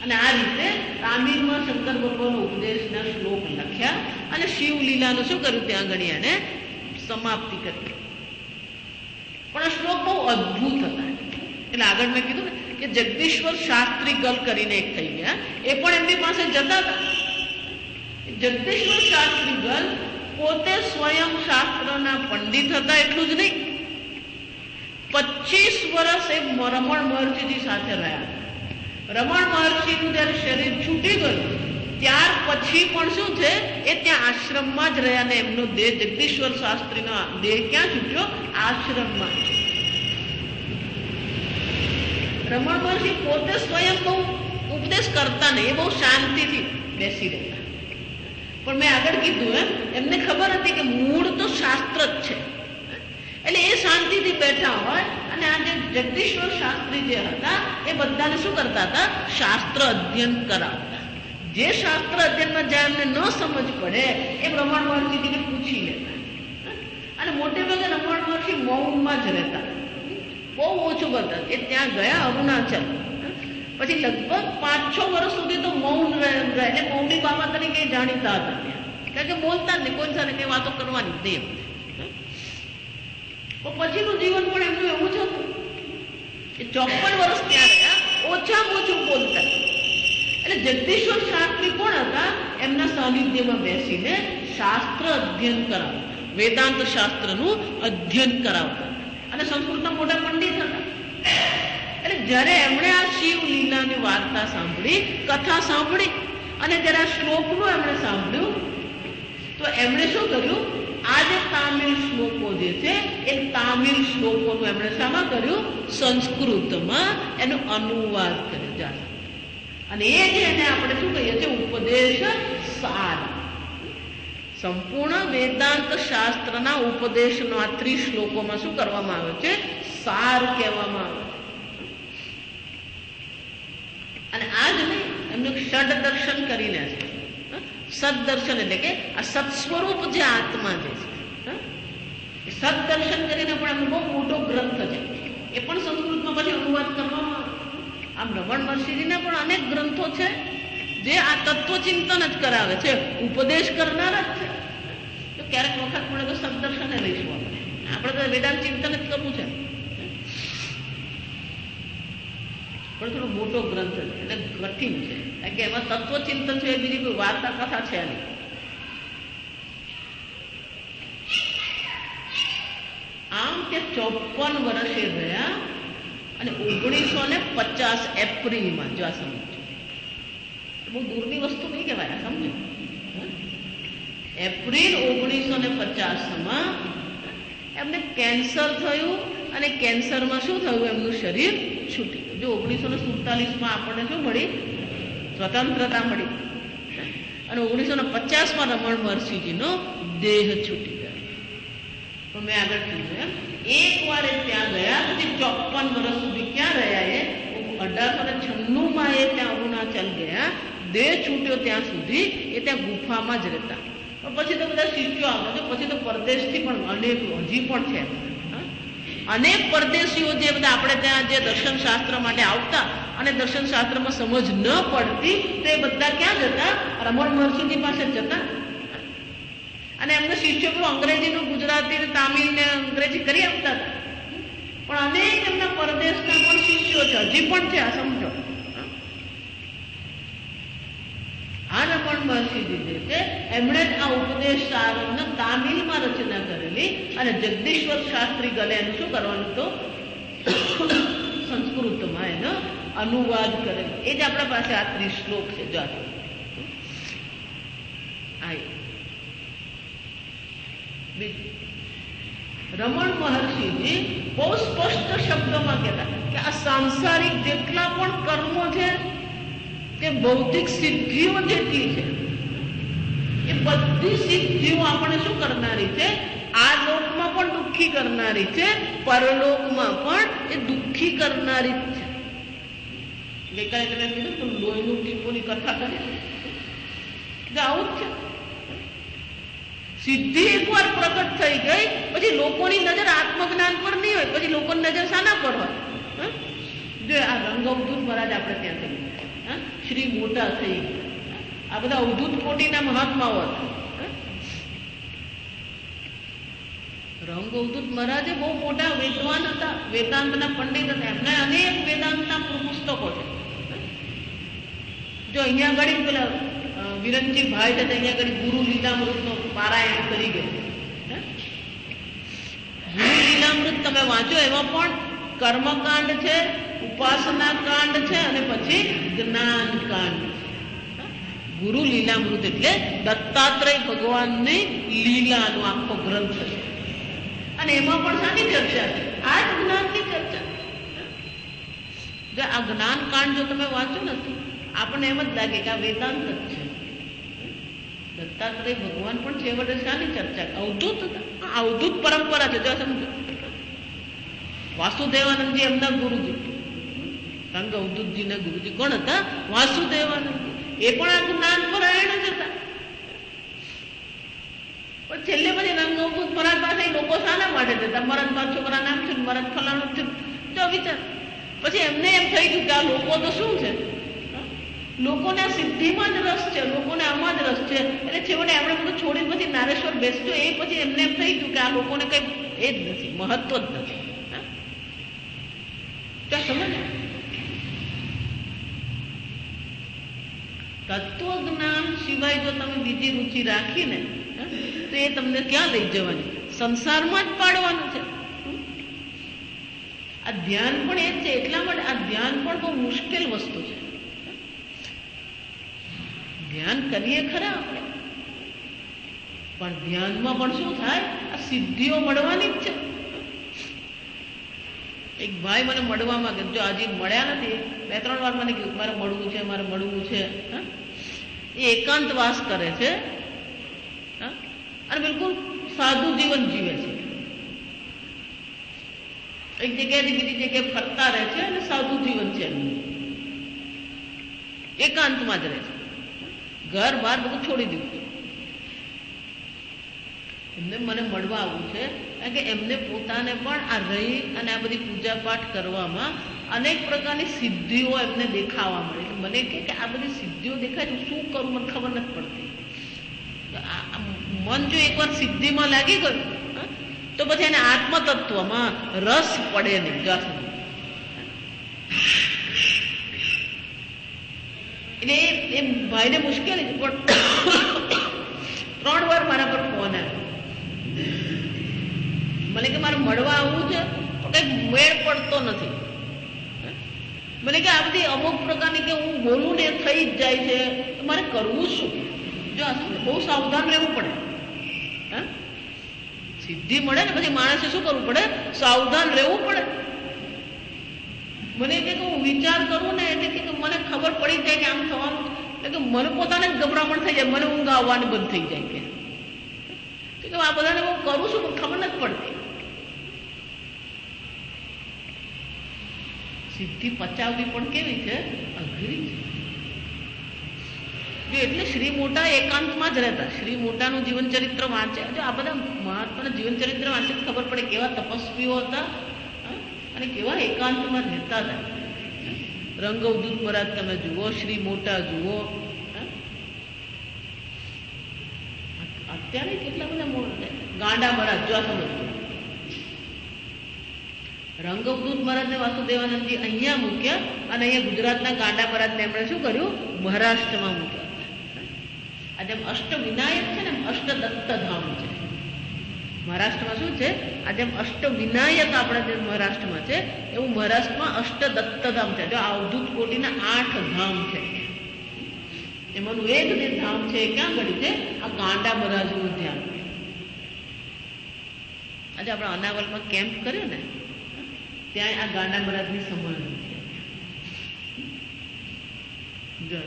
અને આ રીતે તામિલમાં શંકર ભગવાન ઉપદેશના શ્લોક લખ્યા અને શિવલીલાનું શું કર્યું? ત્યાં આગળ એને સમાપ્તિ કરી. પણ આ શ્લોક બહુ અદભુત હતા. એટલે આગળ મેં કીધું ને કે જગદીશ્વર શાસ્ત્રી ગલ કરીને એક થઈ ગયા, એ પણ એમની પાસે જતા હતા. જગદીશ્વર શાસ્ત્રી ગલ પોતે સ્વયં શાસ્ત્રના પંડિત હતા. એટલું જ નહીં, 25 વર્ષ એ રમણ મહર્ષિજી સાથે રહ્યા. રમણ મહર્ષિનું જયારે શરીર છૂટી ગયું ત્યાર પછી પણ શું છે, એ ત્યાં આશ્રમમાં જ રહ્યા. ને એમનો દેહ, જગદીશ્વર શાસ્ત્રીનો દેહ ક્યાં છૂટ્યો? આશ્રમમાં. રમણ મહર્ષિ પોતે સ્વયં બહુ ઉપદેશ કરતા નહીં, એ બહુ શાંતિથી બેસી રહેતા. પણ મેં આગળ કીધું એમને ખબર હતી કે મૂળ તો શાસ્ત્ર જ છે. એટલે એ શાંતિથી બેઠા હોય અને આ જે જગદીશ્વર શાસ્ત્રી જે હતા એ બધાને શું કરતા હતા? શાસ્ત્ર અધ્યયન કરાવતા. જે શાસ્ત્ર અધ્યયનમાં જ્યાં એમને ન સમજ પડે એ રમણ મહર્ષિજીને પૂછી લેતા. અને મોટે ભાગે રમણ મહર્ષિ મૌનમાં જ રહેતા, બહુ ઓછું બોલતા. એ ત્યાં ગયા અરુણાચલ, પછી લગભગ 5-6 વર્ષ સુધી તો મૌન રહ્યા. એટલે મૌની બાબા તરીકે જાણીતા હતા ત્યાં, કારણ કે બોલતા જ નહીં, કોઈ સાથે કઈ વાતો કરવાની જ નહીં. પછીનું જીવન પણ એમનું એવું જ હતું કે 54 વર્ષ ત્યાં રહ્યા, ઓછામાં ઓછું બોલતા. એટલે જગદીશ્વર શાસ્ત્રી કોણ હતા? એમના સાનિધ્યમાં બેસીને શાસ્ત્ર અધ્યયન કરાવતા, વેદાંત શાસ્ત્રનું અધ્યયન કરાવતા. અને સંસ્કૃતના મોટા પંડિત હતા. એટલે જયારે એમણે આ શિવ લીલાની વાર્તા સાંભળી, કથા સાંભળી અને જયારે આ શ્લોકનું એમણે સાંભળ્યું તો એમણે શું કર્યું આ જે તામિલ શ્લોકો જે છે એ તામિલ શ્લોકોનું એમણે શામાં કર્યું? સંસ્કૃતમાં એનો અનુવાદ કર્યો. અને એ જે એને આપણે શું કહીએ છીએ? ઉપદેશ સાર. સંપૂર્ણ વેદાંત શાસ્ત્રના ઉપદેશનો આ 30 શ્લોકોમાં શું કરવામાં આવે છે? સાર કહેવામાં આવે. અને આજ નહીં, એમનું ષડ દર્શન કરીને છે. સદદર્શન એટલે કે આ સત્સ્વરૂપ જે આત્મા જે છે, એ સદદર્શન કરીને પણ એમનો બહુ મોટો ગ્રંથ છે. એ પણ સંસ્કૃતમાં પછી અનુવાદ કરવામાં આવે. આમ રમણ મહર્ષિજીના પણ અનેક ગ્રંથો છે જે આ તત્વચિંતન જ કરાવે છે, ઉપદેશ કરનાર જ છે. તો ક્યારેક વખત મળે તો સદદર્શને લઈશું આપણે તો વેદાંત ચિંતન જ કરવું છે. પણ થોડો મોટો ગ્રંથ છે એટલે કઠિન છે, કારણ કે એમાં તત્વચિંતન છે, બીજી કોઈ વાર્તા કથા છે નહીં. આમ કે 54 વર્ષે ગયા અને 1950 એપ્રિલમાં, જો આ સમજો, બહુ દૂરની વસ્તુ નહીં કહેવાય, સમજો. એપ્રિલ 1950માં એમને કેન્સર થયું અને કેન્સરમાં શું થયું? એમનું શરીર છૂટી ગયું. જો 1947માં આપણને શું મળી? સ્વતંત્રતા મળી. અને 1950માં રમણ મહર્ષિજીનો દેહ છૂટી ગયો. તો મેં આગળ કીધું એક વાર ત્યાં ગયા, પછી 54 વર્ષ સુધી ક્યાં રહ્યા? એ 1896માં એ ત્યાં અરુણાચલ ગયા. દેહ છૂટ્યો ત્યાં સુધી એ ત્યાં ગુફામાં જ રહેતા. પણ પછી તો બધા શિષ્યો આવે છે, પછી તો પરદેશથી પણ અનેક હજી પણ છે. અનેક પરદેશીઓ જે બધા આપણે ત્યાં જે દર્શન શાસ્ત્ર માટે આવતા અને દર્શન શાસ્ત્રમાં સમજ ન પડતી, તો એ બધા ક્યાં જતા? રમણ મહર્ષિજી પાસે જતા. અને એમને શિષ્યો પેલું અંગ્રેજીનું ગુજરાતી ને તામિલ ને અંગ્રેજી કરી આપતા હતા. પણ અનેક એમના પરદેશના પણ શિષ્યો છે, હજી પણ છે. આ સમજો, આ રમણ મહર્ષિજી જે છે એમણે આ ઉપદેશ સારનો તામિલમાં રચના કરેલી અને જગદીશ્વર શાસ્ત્રી ગલે એનું શું કરવાનું તો સંસ્કૃતમાં એનો અનુવાદ કરેલો. એ જ આપણા પાસે આ 30 શ્લોક છે. જો રમણ મહર્ષિજી બહુ સ્પષ્ટ શબ્દોમાં કહેતા કે આ સાંસારિક જેટલા પણ કર્મો છે, કે ભૌતિક સિદ્ધિઓ જેટલી છે, એ બધી સિદ્ધિઓ આપણે શું કરનારી છે? આ લોકમાં પણ દુઃખી કરનારી છે, પરલોકમાં પણ એ દુઃખી કરનારી જ છે. ગઈકાલે તમે કીધું તો લોહીનું ટીપુની કથા કરી, આવું જ છે. સિદ્ધિ એકવાર પ્રગટ થઈ ગઈ પછી લોકોની નજર આત્મજ્ઞાન પર નહીં હોય, પછી લોકોની નજર શાના પર હોય? જો આ રંગઅવધૂત મહારાજ આપણે ત્યાં થઈ ગયા, શ્રી મોટા થઈ ગયા, આ બધા અવધૂત કોટીના મહાત્માઓ હતા. રંગ અવધૂત મહારાજે બહુ મોટા વિદ્વાન હતા, વેદાંતના પંડિત હતા. એમના અનેક વેદાંતના પુસ્તકો છે. જો અહીંયા આગળ પેલા વિરંજી ભાઈ છે, અહીંયા આગળ ગુરુ લીલામૃતનો પારાયણ કરી ગયો. ગુરુ લીલામૃત તમે વાંચો, એમાં પણ કર્મકાંડ છે, ઉપાસના કાંડ છે અને પછી જ્ઞાન કાંડ. ગુરુ લીલામૃત એટલે દત્તાત્રેય ભગવાનની લીલાનો આખો ગ્રંથ છે. અને એમાં પણ શાની ચર્ચા છે? આ જ જ્ઞાનની ચર્ચા. જો આ જ્ઞાન કાંડ જો તમે વાંચો ને તો આપણને એમ જ લાગે કે આ વેદાંત જ છે. દત્તાત્રેય ભગવાન પણ છેવટે શાની ચર્ચા? અવધૂત હતા. અવધૂત પરંપરા છે. જો સમજો, વાસુદેવાનંદજી એમના ગુરુજી, રંગ અવધૂતજીના ગુરુજી કોણ હતા? વાસુદેવાનંદજી. એ પણ આ જ્ઞાન પરાયણ જ હતા. પણ છેલ્લે પછી રંગ અવધૂત મહારાજ પાસે લોકો શાના માટે જતા? મરદ મારા છોકરા નામ છે, મરદ ફલાણું છે. જો વિચાર, પછી એમને એમ થઈ ગયું કે આ લોકો તો શું છે, લોકોને આ સિદ્ધિમાં જ રસ છે, લોકોને આમાં જ રસ છે. એટલે છેવટે એમણે બધું છોડીને પછી નારેશ્વર બેસજો. એ પછી એમને એમ થઈ ગયું કે આ લોકોને કઈ એ જ નથી, મહત્વ જ નથી. સમજ, તત્વજ્ઞાન સિવાય જો તમે બીજી રુચિ રાખીને તો એ તમને ક્યાં લઈ જવાની? સંસારમાં જ પાડવાનું છે. આ ધ્યાન પણ એ જ છે. એટલા માટે આ ધ્યાન પણ બહુ મુશ્કેલ વસ્તુ છે. ધ્યાન કરીએ ખરા આપણે, પણ ધ્યાનમાં પણ શું થાય, આ સિદ્ધિઓ મળવાની જ છે. એક ભાઈ મને મળવા માંગે, જો હજી મળ્યા નથી, 2-3 વાર મને કીધું મારે મળવું છે, મારે મળવું છે. એ એકાંતવાસ કરે છે અને બિલકુલ સાદું જીવન જીવે છે. એક જગ્યાએથી બીજી જગ્યાએ ફરતા રહે છે અને સાદું જીવન છે એમનું. એકાંતમાં જ રહે છે, ઘર બહાર બધું છોડી દીધું છે. એમને મને મળવા આવવું છે કારણ કે એમને પોતાને પણ આ રહી અને આ બધી પૂજા પાઠ કરવામાં અનેક પ્રકારની સિદ્ધિઓ એમને દેખાવા મળે. એટલે મને કે આ બધી સિદ્ધિઓ દેખાય તો શું કરું મને ખબર નથી પડતી. મન જો એકવાર સિદ્ધિમાં લાગી ગયું તો પછી એને આત્મતત્વમાં રસ પડે નહીં. જ્યાં સુધી એટલે એ ભાઈને મુશ્કેલી છે, પણ 3 વાર મારા પર ફોન આવ્યો. મને કે મારે મળવા આવવું છે પણ કઈક મેળ પડતો નથી. મને કે આ બધી અમુક પ્રકારની કે હું બોલું ને થઈ જ જાય છે, તો મારે કરવું શું? જો બહુ સાવધાન રહેવું પડે. સિદ્ધિ મળે ને પછી માણસે શું કરવું પડે? સાવધાન રહેવું પડે. મને કે હું વિચાર કરું ને એટલે કે મને ખબર પડી જાય કે આમ થવાનું, એટલે કે મને પોતાને જ ગભરામણ થઈ જાય, મને ઊંઘ આવવાની બંધ થઈ જાય કે આ બધાને હું કરું છું પણ ખબર નથી પડતી. સિદ્ધિ પચાવવી પણ કેવી છે? અઘરી છે. એટલે શ્રી મોટા એકાંતમાં જ રહેતા. શ્રી મોટાનું જીવન ચરિત્ર વાંચે, જો આ બધા મહાત્માના જીવન ચરિત્ર વાંચે ખબર પડે કેવા તપસ્વીઓ હતા અને કેવા એકાંતમાં રહેતા હતા. રંગવદૂત મહારાજ તમે જુઓ, શ્રી મોટા જુઓ, અત્યારે કેટલા બધા ગાંડા મહારાજ જો સમજો. રંગવદૂત મહારાજને વાસુદેવાનંદજી અહીંયા મૂક્યા અને અહીંયા ગુજરાતના ગાંડા મહારાજને એમણે શું કર્યું? મહારાષ્ટ્રમાં મૂક્યા. આજે અષ્ટવિનાયક છે ને, અષ્ટદત્તધામ છે મહારાષ્ટ્રમાં. શું છે આજે અષ્ટવિનાયક આપણા જે મહારાષ્ટ્રમાં છે એવું મહારાષ્ટ્રમાં અષ્ટદત્તધામ છે. જો અવધૂત કોટીના 8 ધામ છે, એમાંનું એક જે ધામ છે એ ક્યાં ગયું છે? આ ગાંડા મહારાજનું ધ્યાન. આજે આપણે અનાવલમાં કેમ્પ કર્યો ને, ત્યાં આ ગાંડા મહારાજની સમાધિ છે.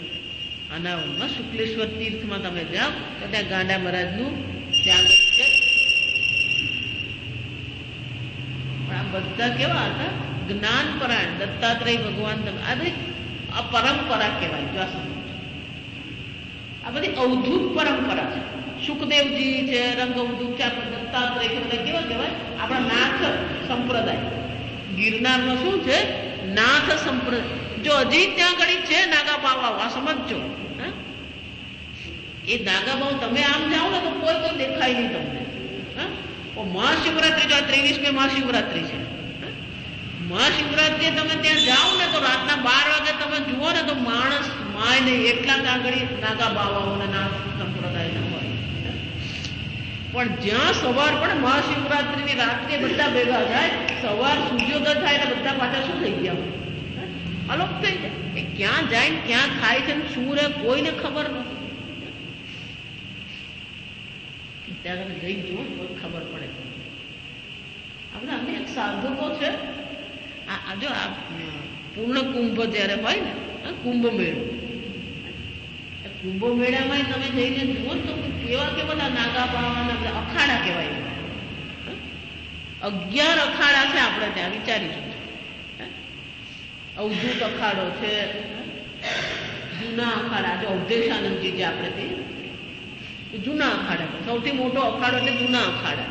અનાવલમાં શુક્લેશ્વર તીર્થમાં તમે જાઓ તો ત્યાં ગાંડા મહારાજનું ત્યાં છે. પણ આ બધા કેવા હતા? જ્ઞાનપરાયણ દત્તાત્રેય ભગવાન. આ બધી પરંપરા કહેવાય. જો આ બધી અવધૂત પરંપરા છે. સુખદેવજી છે, રંગવદૂત છે, આપણે દત્તાત્રેય છે, બધા કેવા કહેવાય? આપણા નાથ સંપ્રદાય. ગિરનારમાં શું છે? નાથ સંપ્રદાય. જો હજી ત્યાં ઘડી છે નાગા બાવા, આ સમજો. એ નાગા બાવ તમે આમ જાઓ ને તો કોઈ દેખાય નહીં તમને. મહાશિવરાત્રી, જો 23મી મહાશિવરાત્રી છે, મહાશિવરાત્રી તમે ત્યાં જાઓ ને તો રાતના 12 વાગે તમે જુઓ ને તો માણસ માય નહીં, એટલા આગળ નાગા બાવાઓના નાથ સંપ્રદાયના હોય. પણ જ્યાં સવાર પડે મહાશિવરાત્રીની રાત્રે બધા ભેગા થાય, સવાર સૂર્યોદય થાય એટલે બધા પાછા શું થઈ ગયા હોય? અલોપ થઈ જાય. એ ક્યાં જાય ને ક્યાં ખાય છે ને શું રહે કોઈને ખબર નથી. ત્યાં તમે જઈ જુઓ કોઈ ખબર પડે. આપણે અનેક સાધકો છે. જો આ પૂર્ણ કુંભ જયારે હોય ને, કુંભ મેળો, કુંભ મેળામાં તમે જઈને જુઓ તો કેવા કે બધા નાગા બાવાના અખાડા કહેવાય. 11 અખાડા છે આપણે ત્યાં, વિચારીશું. અવધૂત અખાડો છે, જૂના અખાડા, જો અવધેશાનંદજી જે આપણે તે જૂના અખાડા, સૌથી મોટો અખાડો એટલે જૂના અખાડા.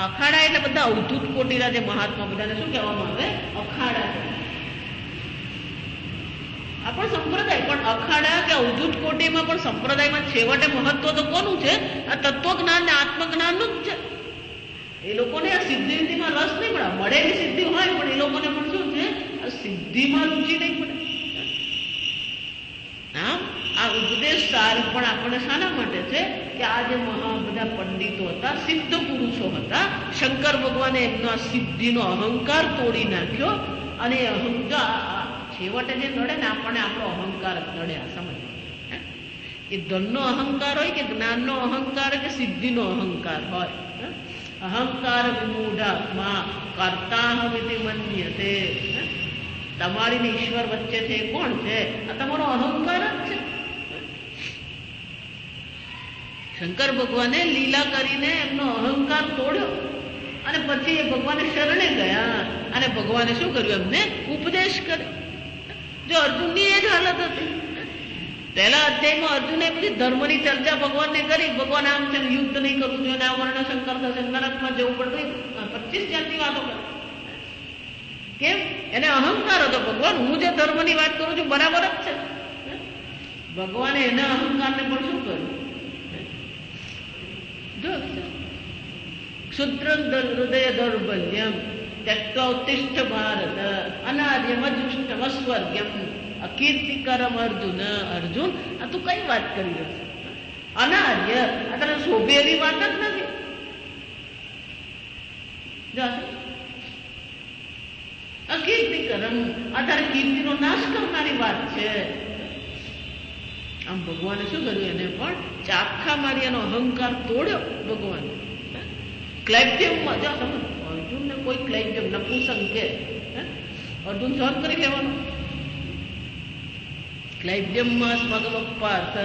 અખાડા એટલે બધા અવધૂત કોટીના જે મહાત્મા, બધાને શું કહેવામાં આવે? અખાડા. આ પણ સંપ્રદાય, પણ અખાડા કે અવધૂત કોટીમાં પણ સંપ્રદાયમાં છેવટે મહત્વ તો કોનું છે? આ તત્વજ્ઞાન ને આત્મજ્ઞાનનું જ છે. એ લોકોને આ સિદ્ધિમાં રસ નહીં પડે. મળેલી સિદ્ધિ હોય પણ એ લોકોને પણ શું છે? આ સિદ્ધિમાં રુચિ નહીં પડે. આમ આ ઉપદેશ સાર પણ આપણને શાના માટે છે? કે આ જે બધા પંડિતો હતા, સિદ્ધ પુરુષો હતા, શંકર ભગવાને એમનો સિદ્ધિનો અહંકાર તોડી નાખ્યો. અને અહંકાર છેવટે જે નડે ને આપણને આપણો અહંકાર જ નડે. આ સમજ એ ધનનો અહંકાર હોય કે જ્ઞાનનો અહંકાર કે સિદ્ધિનો અહંકાર હોય. અહંકાર વિમૂઢાત્મા કર્તાહમિતિ મન્યતે. તમારી ને ઈશ્વર વચ્ચે છે એ કોણ છે? આ તમારો અહંકાર જ છે. શંકર ભગવાને લીલા કરીને એમનો અહંકાર તોડ્યો અને પછી એ ભગવાને શરણે ગયા અને ભગવાને શું કર્યું? એમને ઉપદેશ કર્યો. જો અર્જુનની એ જ હાલત હતી. પહેલા અધ્યાયમાં અર્જુને બધી ધર્મની ચર્ચા ભગવાનને કરી. ભગવાન આમ છે, યુદ્ધ નહીં કરવું જોઈએ, આ વર્ણ શંકર થશે, નરકમાં જવું પડતું. 25 જાતની વાતો કરી. કેમ? એને અહંકાર હતો. ભગવાન હું જે ધર્મની વાત કરું છું બરાબર જ છે. ભગવાને એના અહંકારને પણ શું કર્યું? જો ક્ષુદ્ર હૃદય દૌર્બલ્યમ ત્યક્તોત્તિષ્ઠ ભારત અનાર્યમ અજુષ્ટમ સ્વર્ગમ અકીર્તિકરમ અર્જુન. અર્જુન, આ તું કઈ વાત કરી રહ્યો છે? અનાર્ય, આ તને શોભે એવી વાત જ નથી. અકીર્તિકરમ, આ તારી કીર્તિનો નાશ કરનારી વાત છે. આમ ભગવાને શું કર્યું? એને પણ ચાખા મારી એનો અહંકાર તોડ્યો ભગવાન. ક્લૈબ્યમમાં જો તમે અર્જુનને કોઈ ક્લૈબ્યમ નપુંસક કે અર્જુન સહન કરી લેવાનું. ક્લૈબ્યમમાં સ્મગમપાર્થ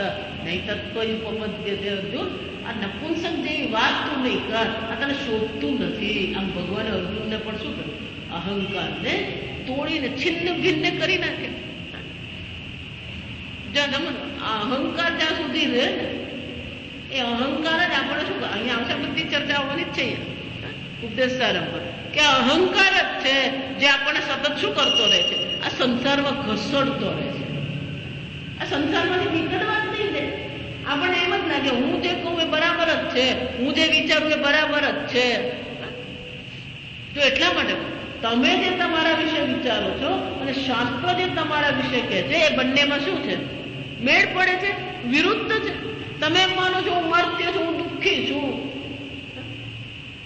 નહીં તત્વ ઉપપદ્યતે. અર્જુન, આ નપુંસક જેવી વાત તું નહીં કર, આ તને શોધતું નથી. આમ ભગવાને અર્જુનને પણ શું કર્યું? અહંકારને તોડીને છિન્ન ભિન્ન કરી નાખે. આ અહંકાર જ્યાં સુધી રહે ને એ અહંકાર જ આપણે શું અહીંયા આવશે બધી ચર્ચા આવવાની જ છે ઉપદેશ સારમ પર કે અહંકાર જ છે જે આપણને સતત શું કરતો રહે છે? આ સંસારમાં ઘસડતો રહે છે. આ સંસારમાંથી નીકળવા જ નહીં દે. આપણને એમ જ લાગે હું જે કહું એ બરાબર જ છે, હું જે વિચારું એ બરાબર જ છે. તો એટલા માટે તમે જે તમારા વિશે વિચારો છો અને શાસ્ત્ર જે તમારા વિશે કહે છે એ બંનેમાં શું છે? મેળ પડે છે, વિરુદ્ધ છે. તમે એમ માનો છો હું મર્ત્ય છું, હું દુઃખી છું,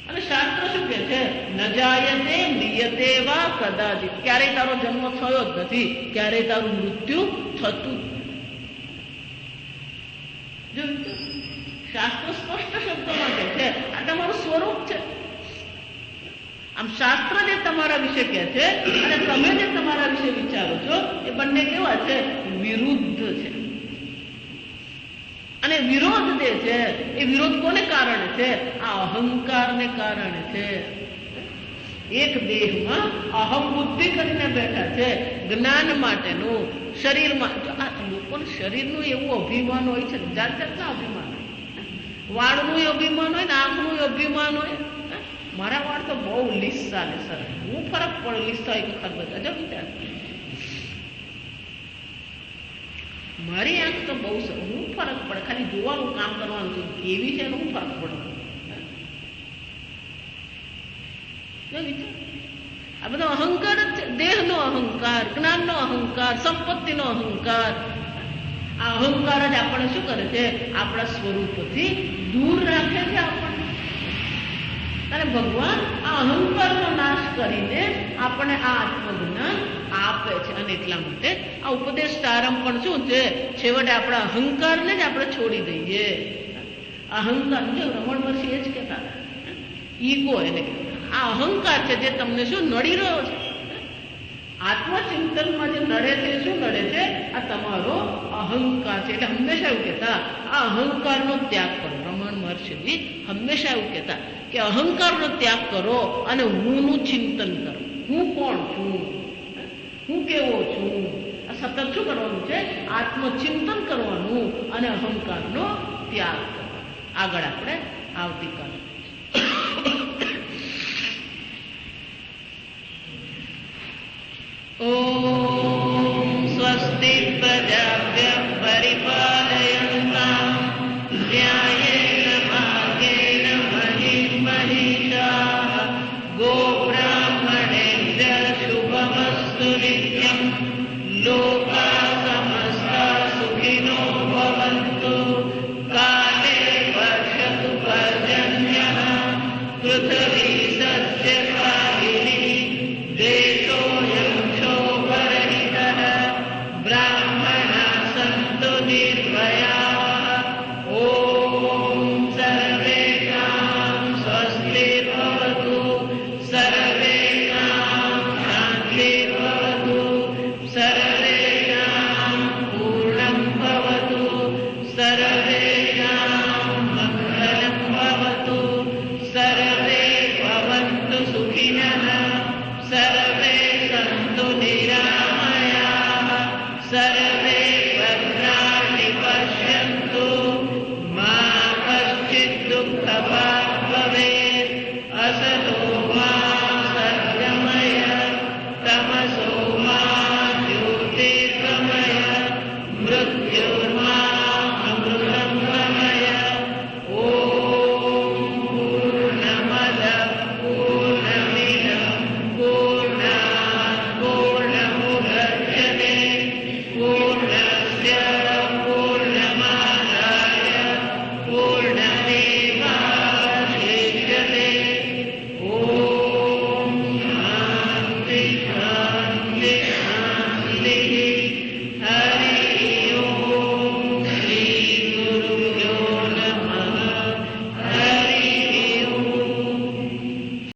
અને શાસ્ત્ર શું કહે છે? ન જાયતે મ્રિયતે વા કદાચિત. ક્યારેય તારો જન્મ થયો જ નથી, ક્યારેય તારું મૃત્યુ થતું જ. શાસ્ત્ર સ્પષ્ટ શબ્દોમાં કહે છે આ તમારું સ્વરૂપ છે. આમ શાસ્ત્ર જે તમારા વિશે કહે છે અને તમે જે તમારા વિશે વિચારો છો એ બંને કેવા છે? વિરુદ્ધ છે. અને વિરોધ જે છે એ વિરોધ કોને કારણે છે? આ અહંકારને કારણે છે. એક દેહમાં અહમ બુદ્ધિ કરીને બેઠા છે જ્ઞાન માટેનું. શરીરમાં લોકોને શરીરનું એવું અભિમાન હોય છે, જાત જાતના અભિમાન હોય. વાળનું અભિમાન હોય ને આંખનું અભિમાન હોય. મારા વાળ તો બહુ લીસા ને સર, હું ફરક પડે લીસા હોય કે ખબર અજબ વિચાર. મારી આંખ તો બહુ સરસ, હું ફરક પડે, ખાલી જોવાનું કામ કરવાનું છે કેવી છે હું ફરક પડે. આ બધો અહંકાર જ છે. દેહનો અહંકાર, જ્ઞાનનો અહંકાર, સંપત્તિનો અહંકાર. આ અહંકાર જ આપણને શું કરે છે? આપણા સ્વરૂપથી દૂર રાખે છે આપણને. અને ભગવાન આ અહંકારનો નાશ કરીને આપણને આ આત્મજ્ઞાન આપે છે. અને એટલા માટે આ ઉપદેશ સારમ પણ શું છે? છેવટે આપણા અહંકારને જ આપણે છોડી દઈએ. અહંકાર જો રમણ મહર્ષિ એ જ કહેતા ઈગો એને આ અહંકાર છે જે તમને શું નડી રહ્યો છે. આત્મચિંતનમાં જે નડે છે શું નડે છે? આ તમારો અહંકાર છે. એટલે હંમેશા એવું કહેતા આ અહંકારનો ત્યાગ કરો. રમણ મહર્ષિજી હંમેશા એવું કહેતા કે અહંકારનો ત્યાગ કરો અને હુંનું ચિંતન કરો. હું કોણ છું? હું કેવો છું? આ સતત શું કરવાનું છે? આત્મચિંતન કરવાનું અને અહંકારનો ત્યાગ કરવાનો. આગળ આપણે આવતીકાલે ઓમ સ્વસ્તિ પ્રજા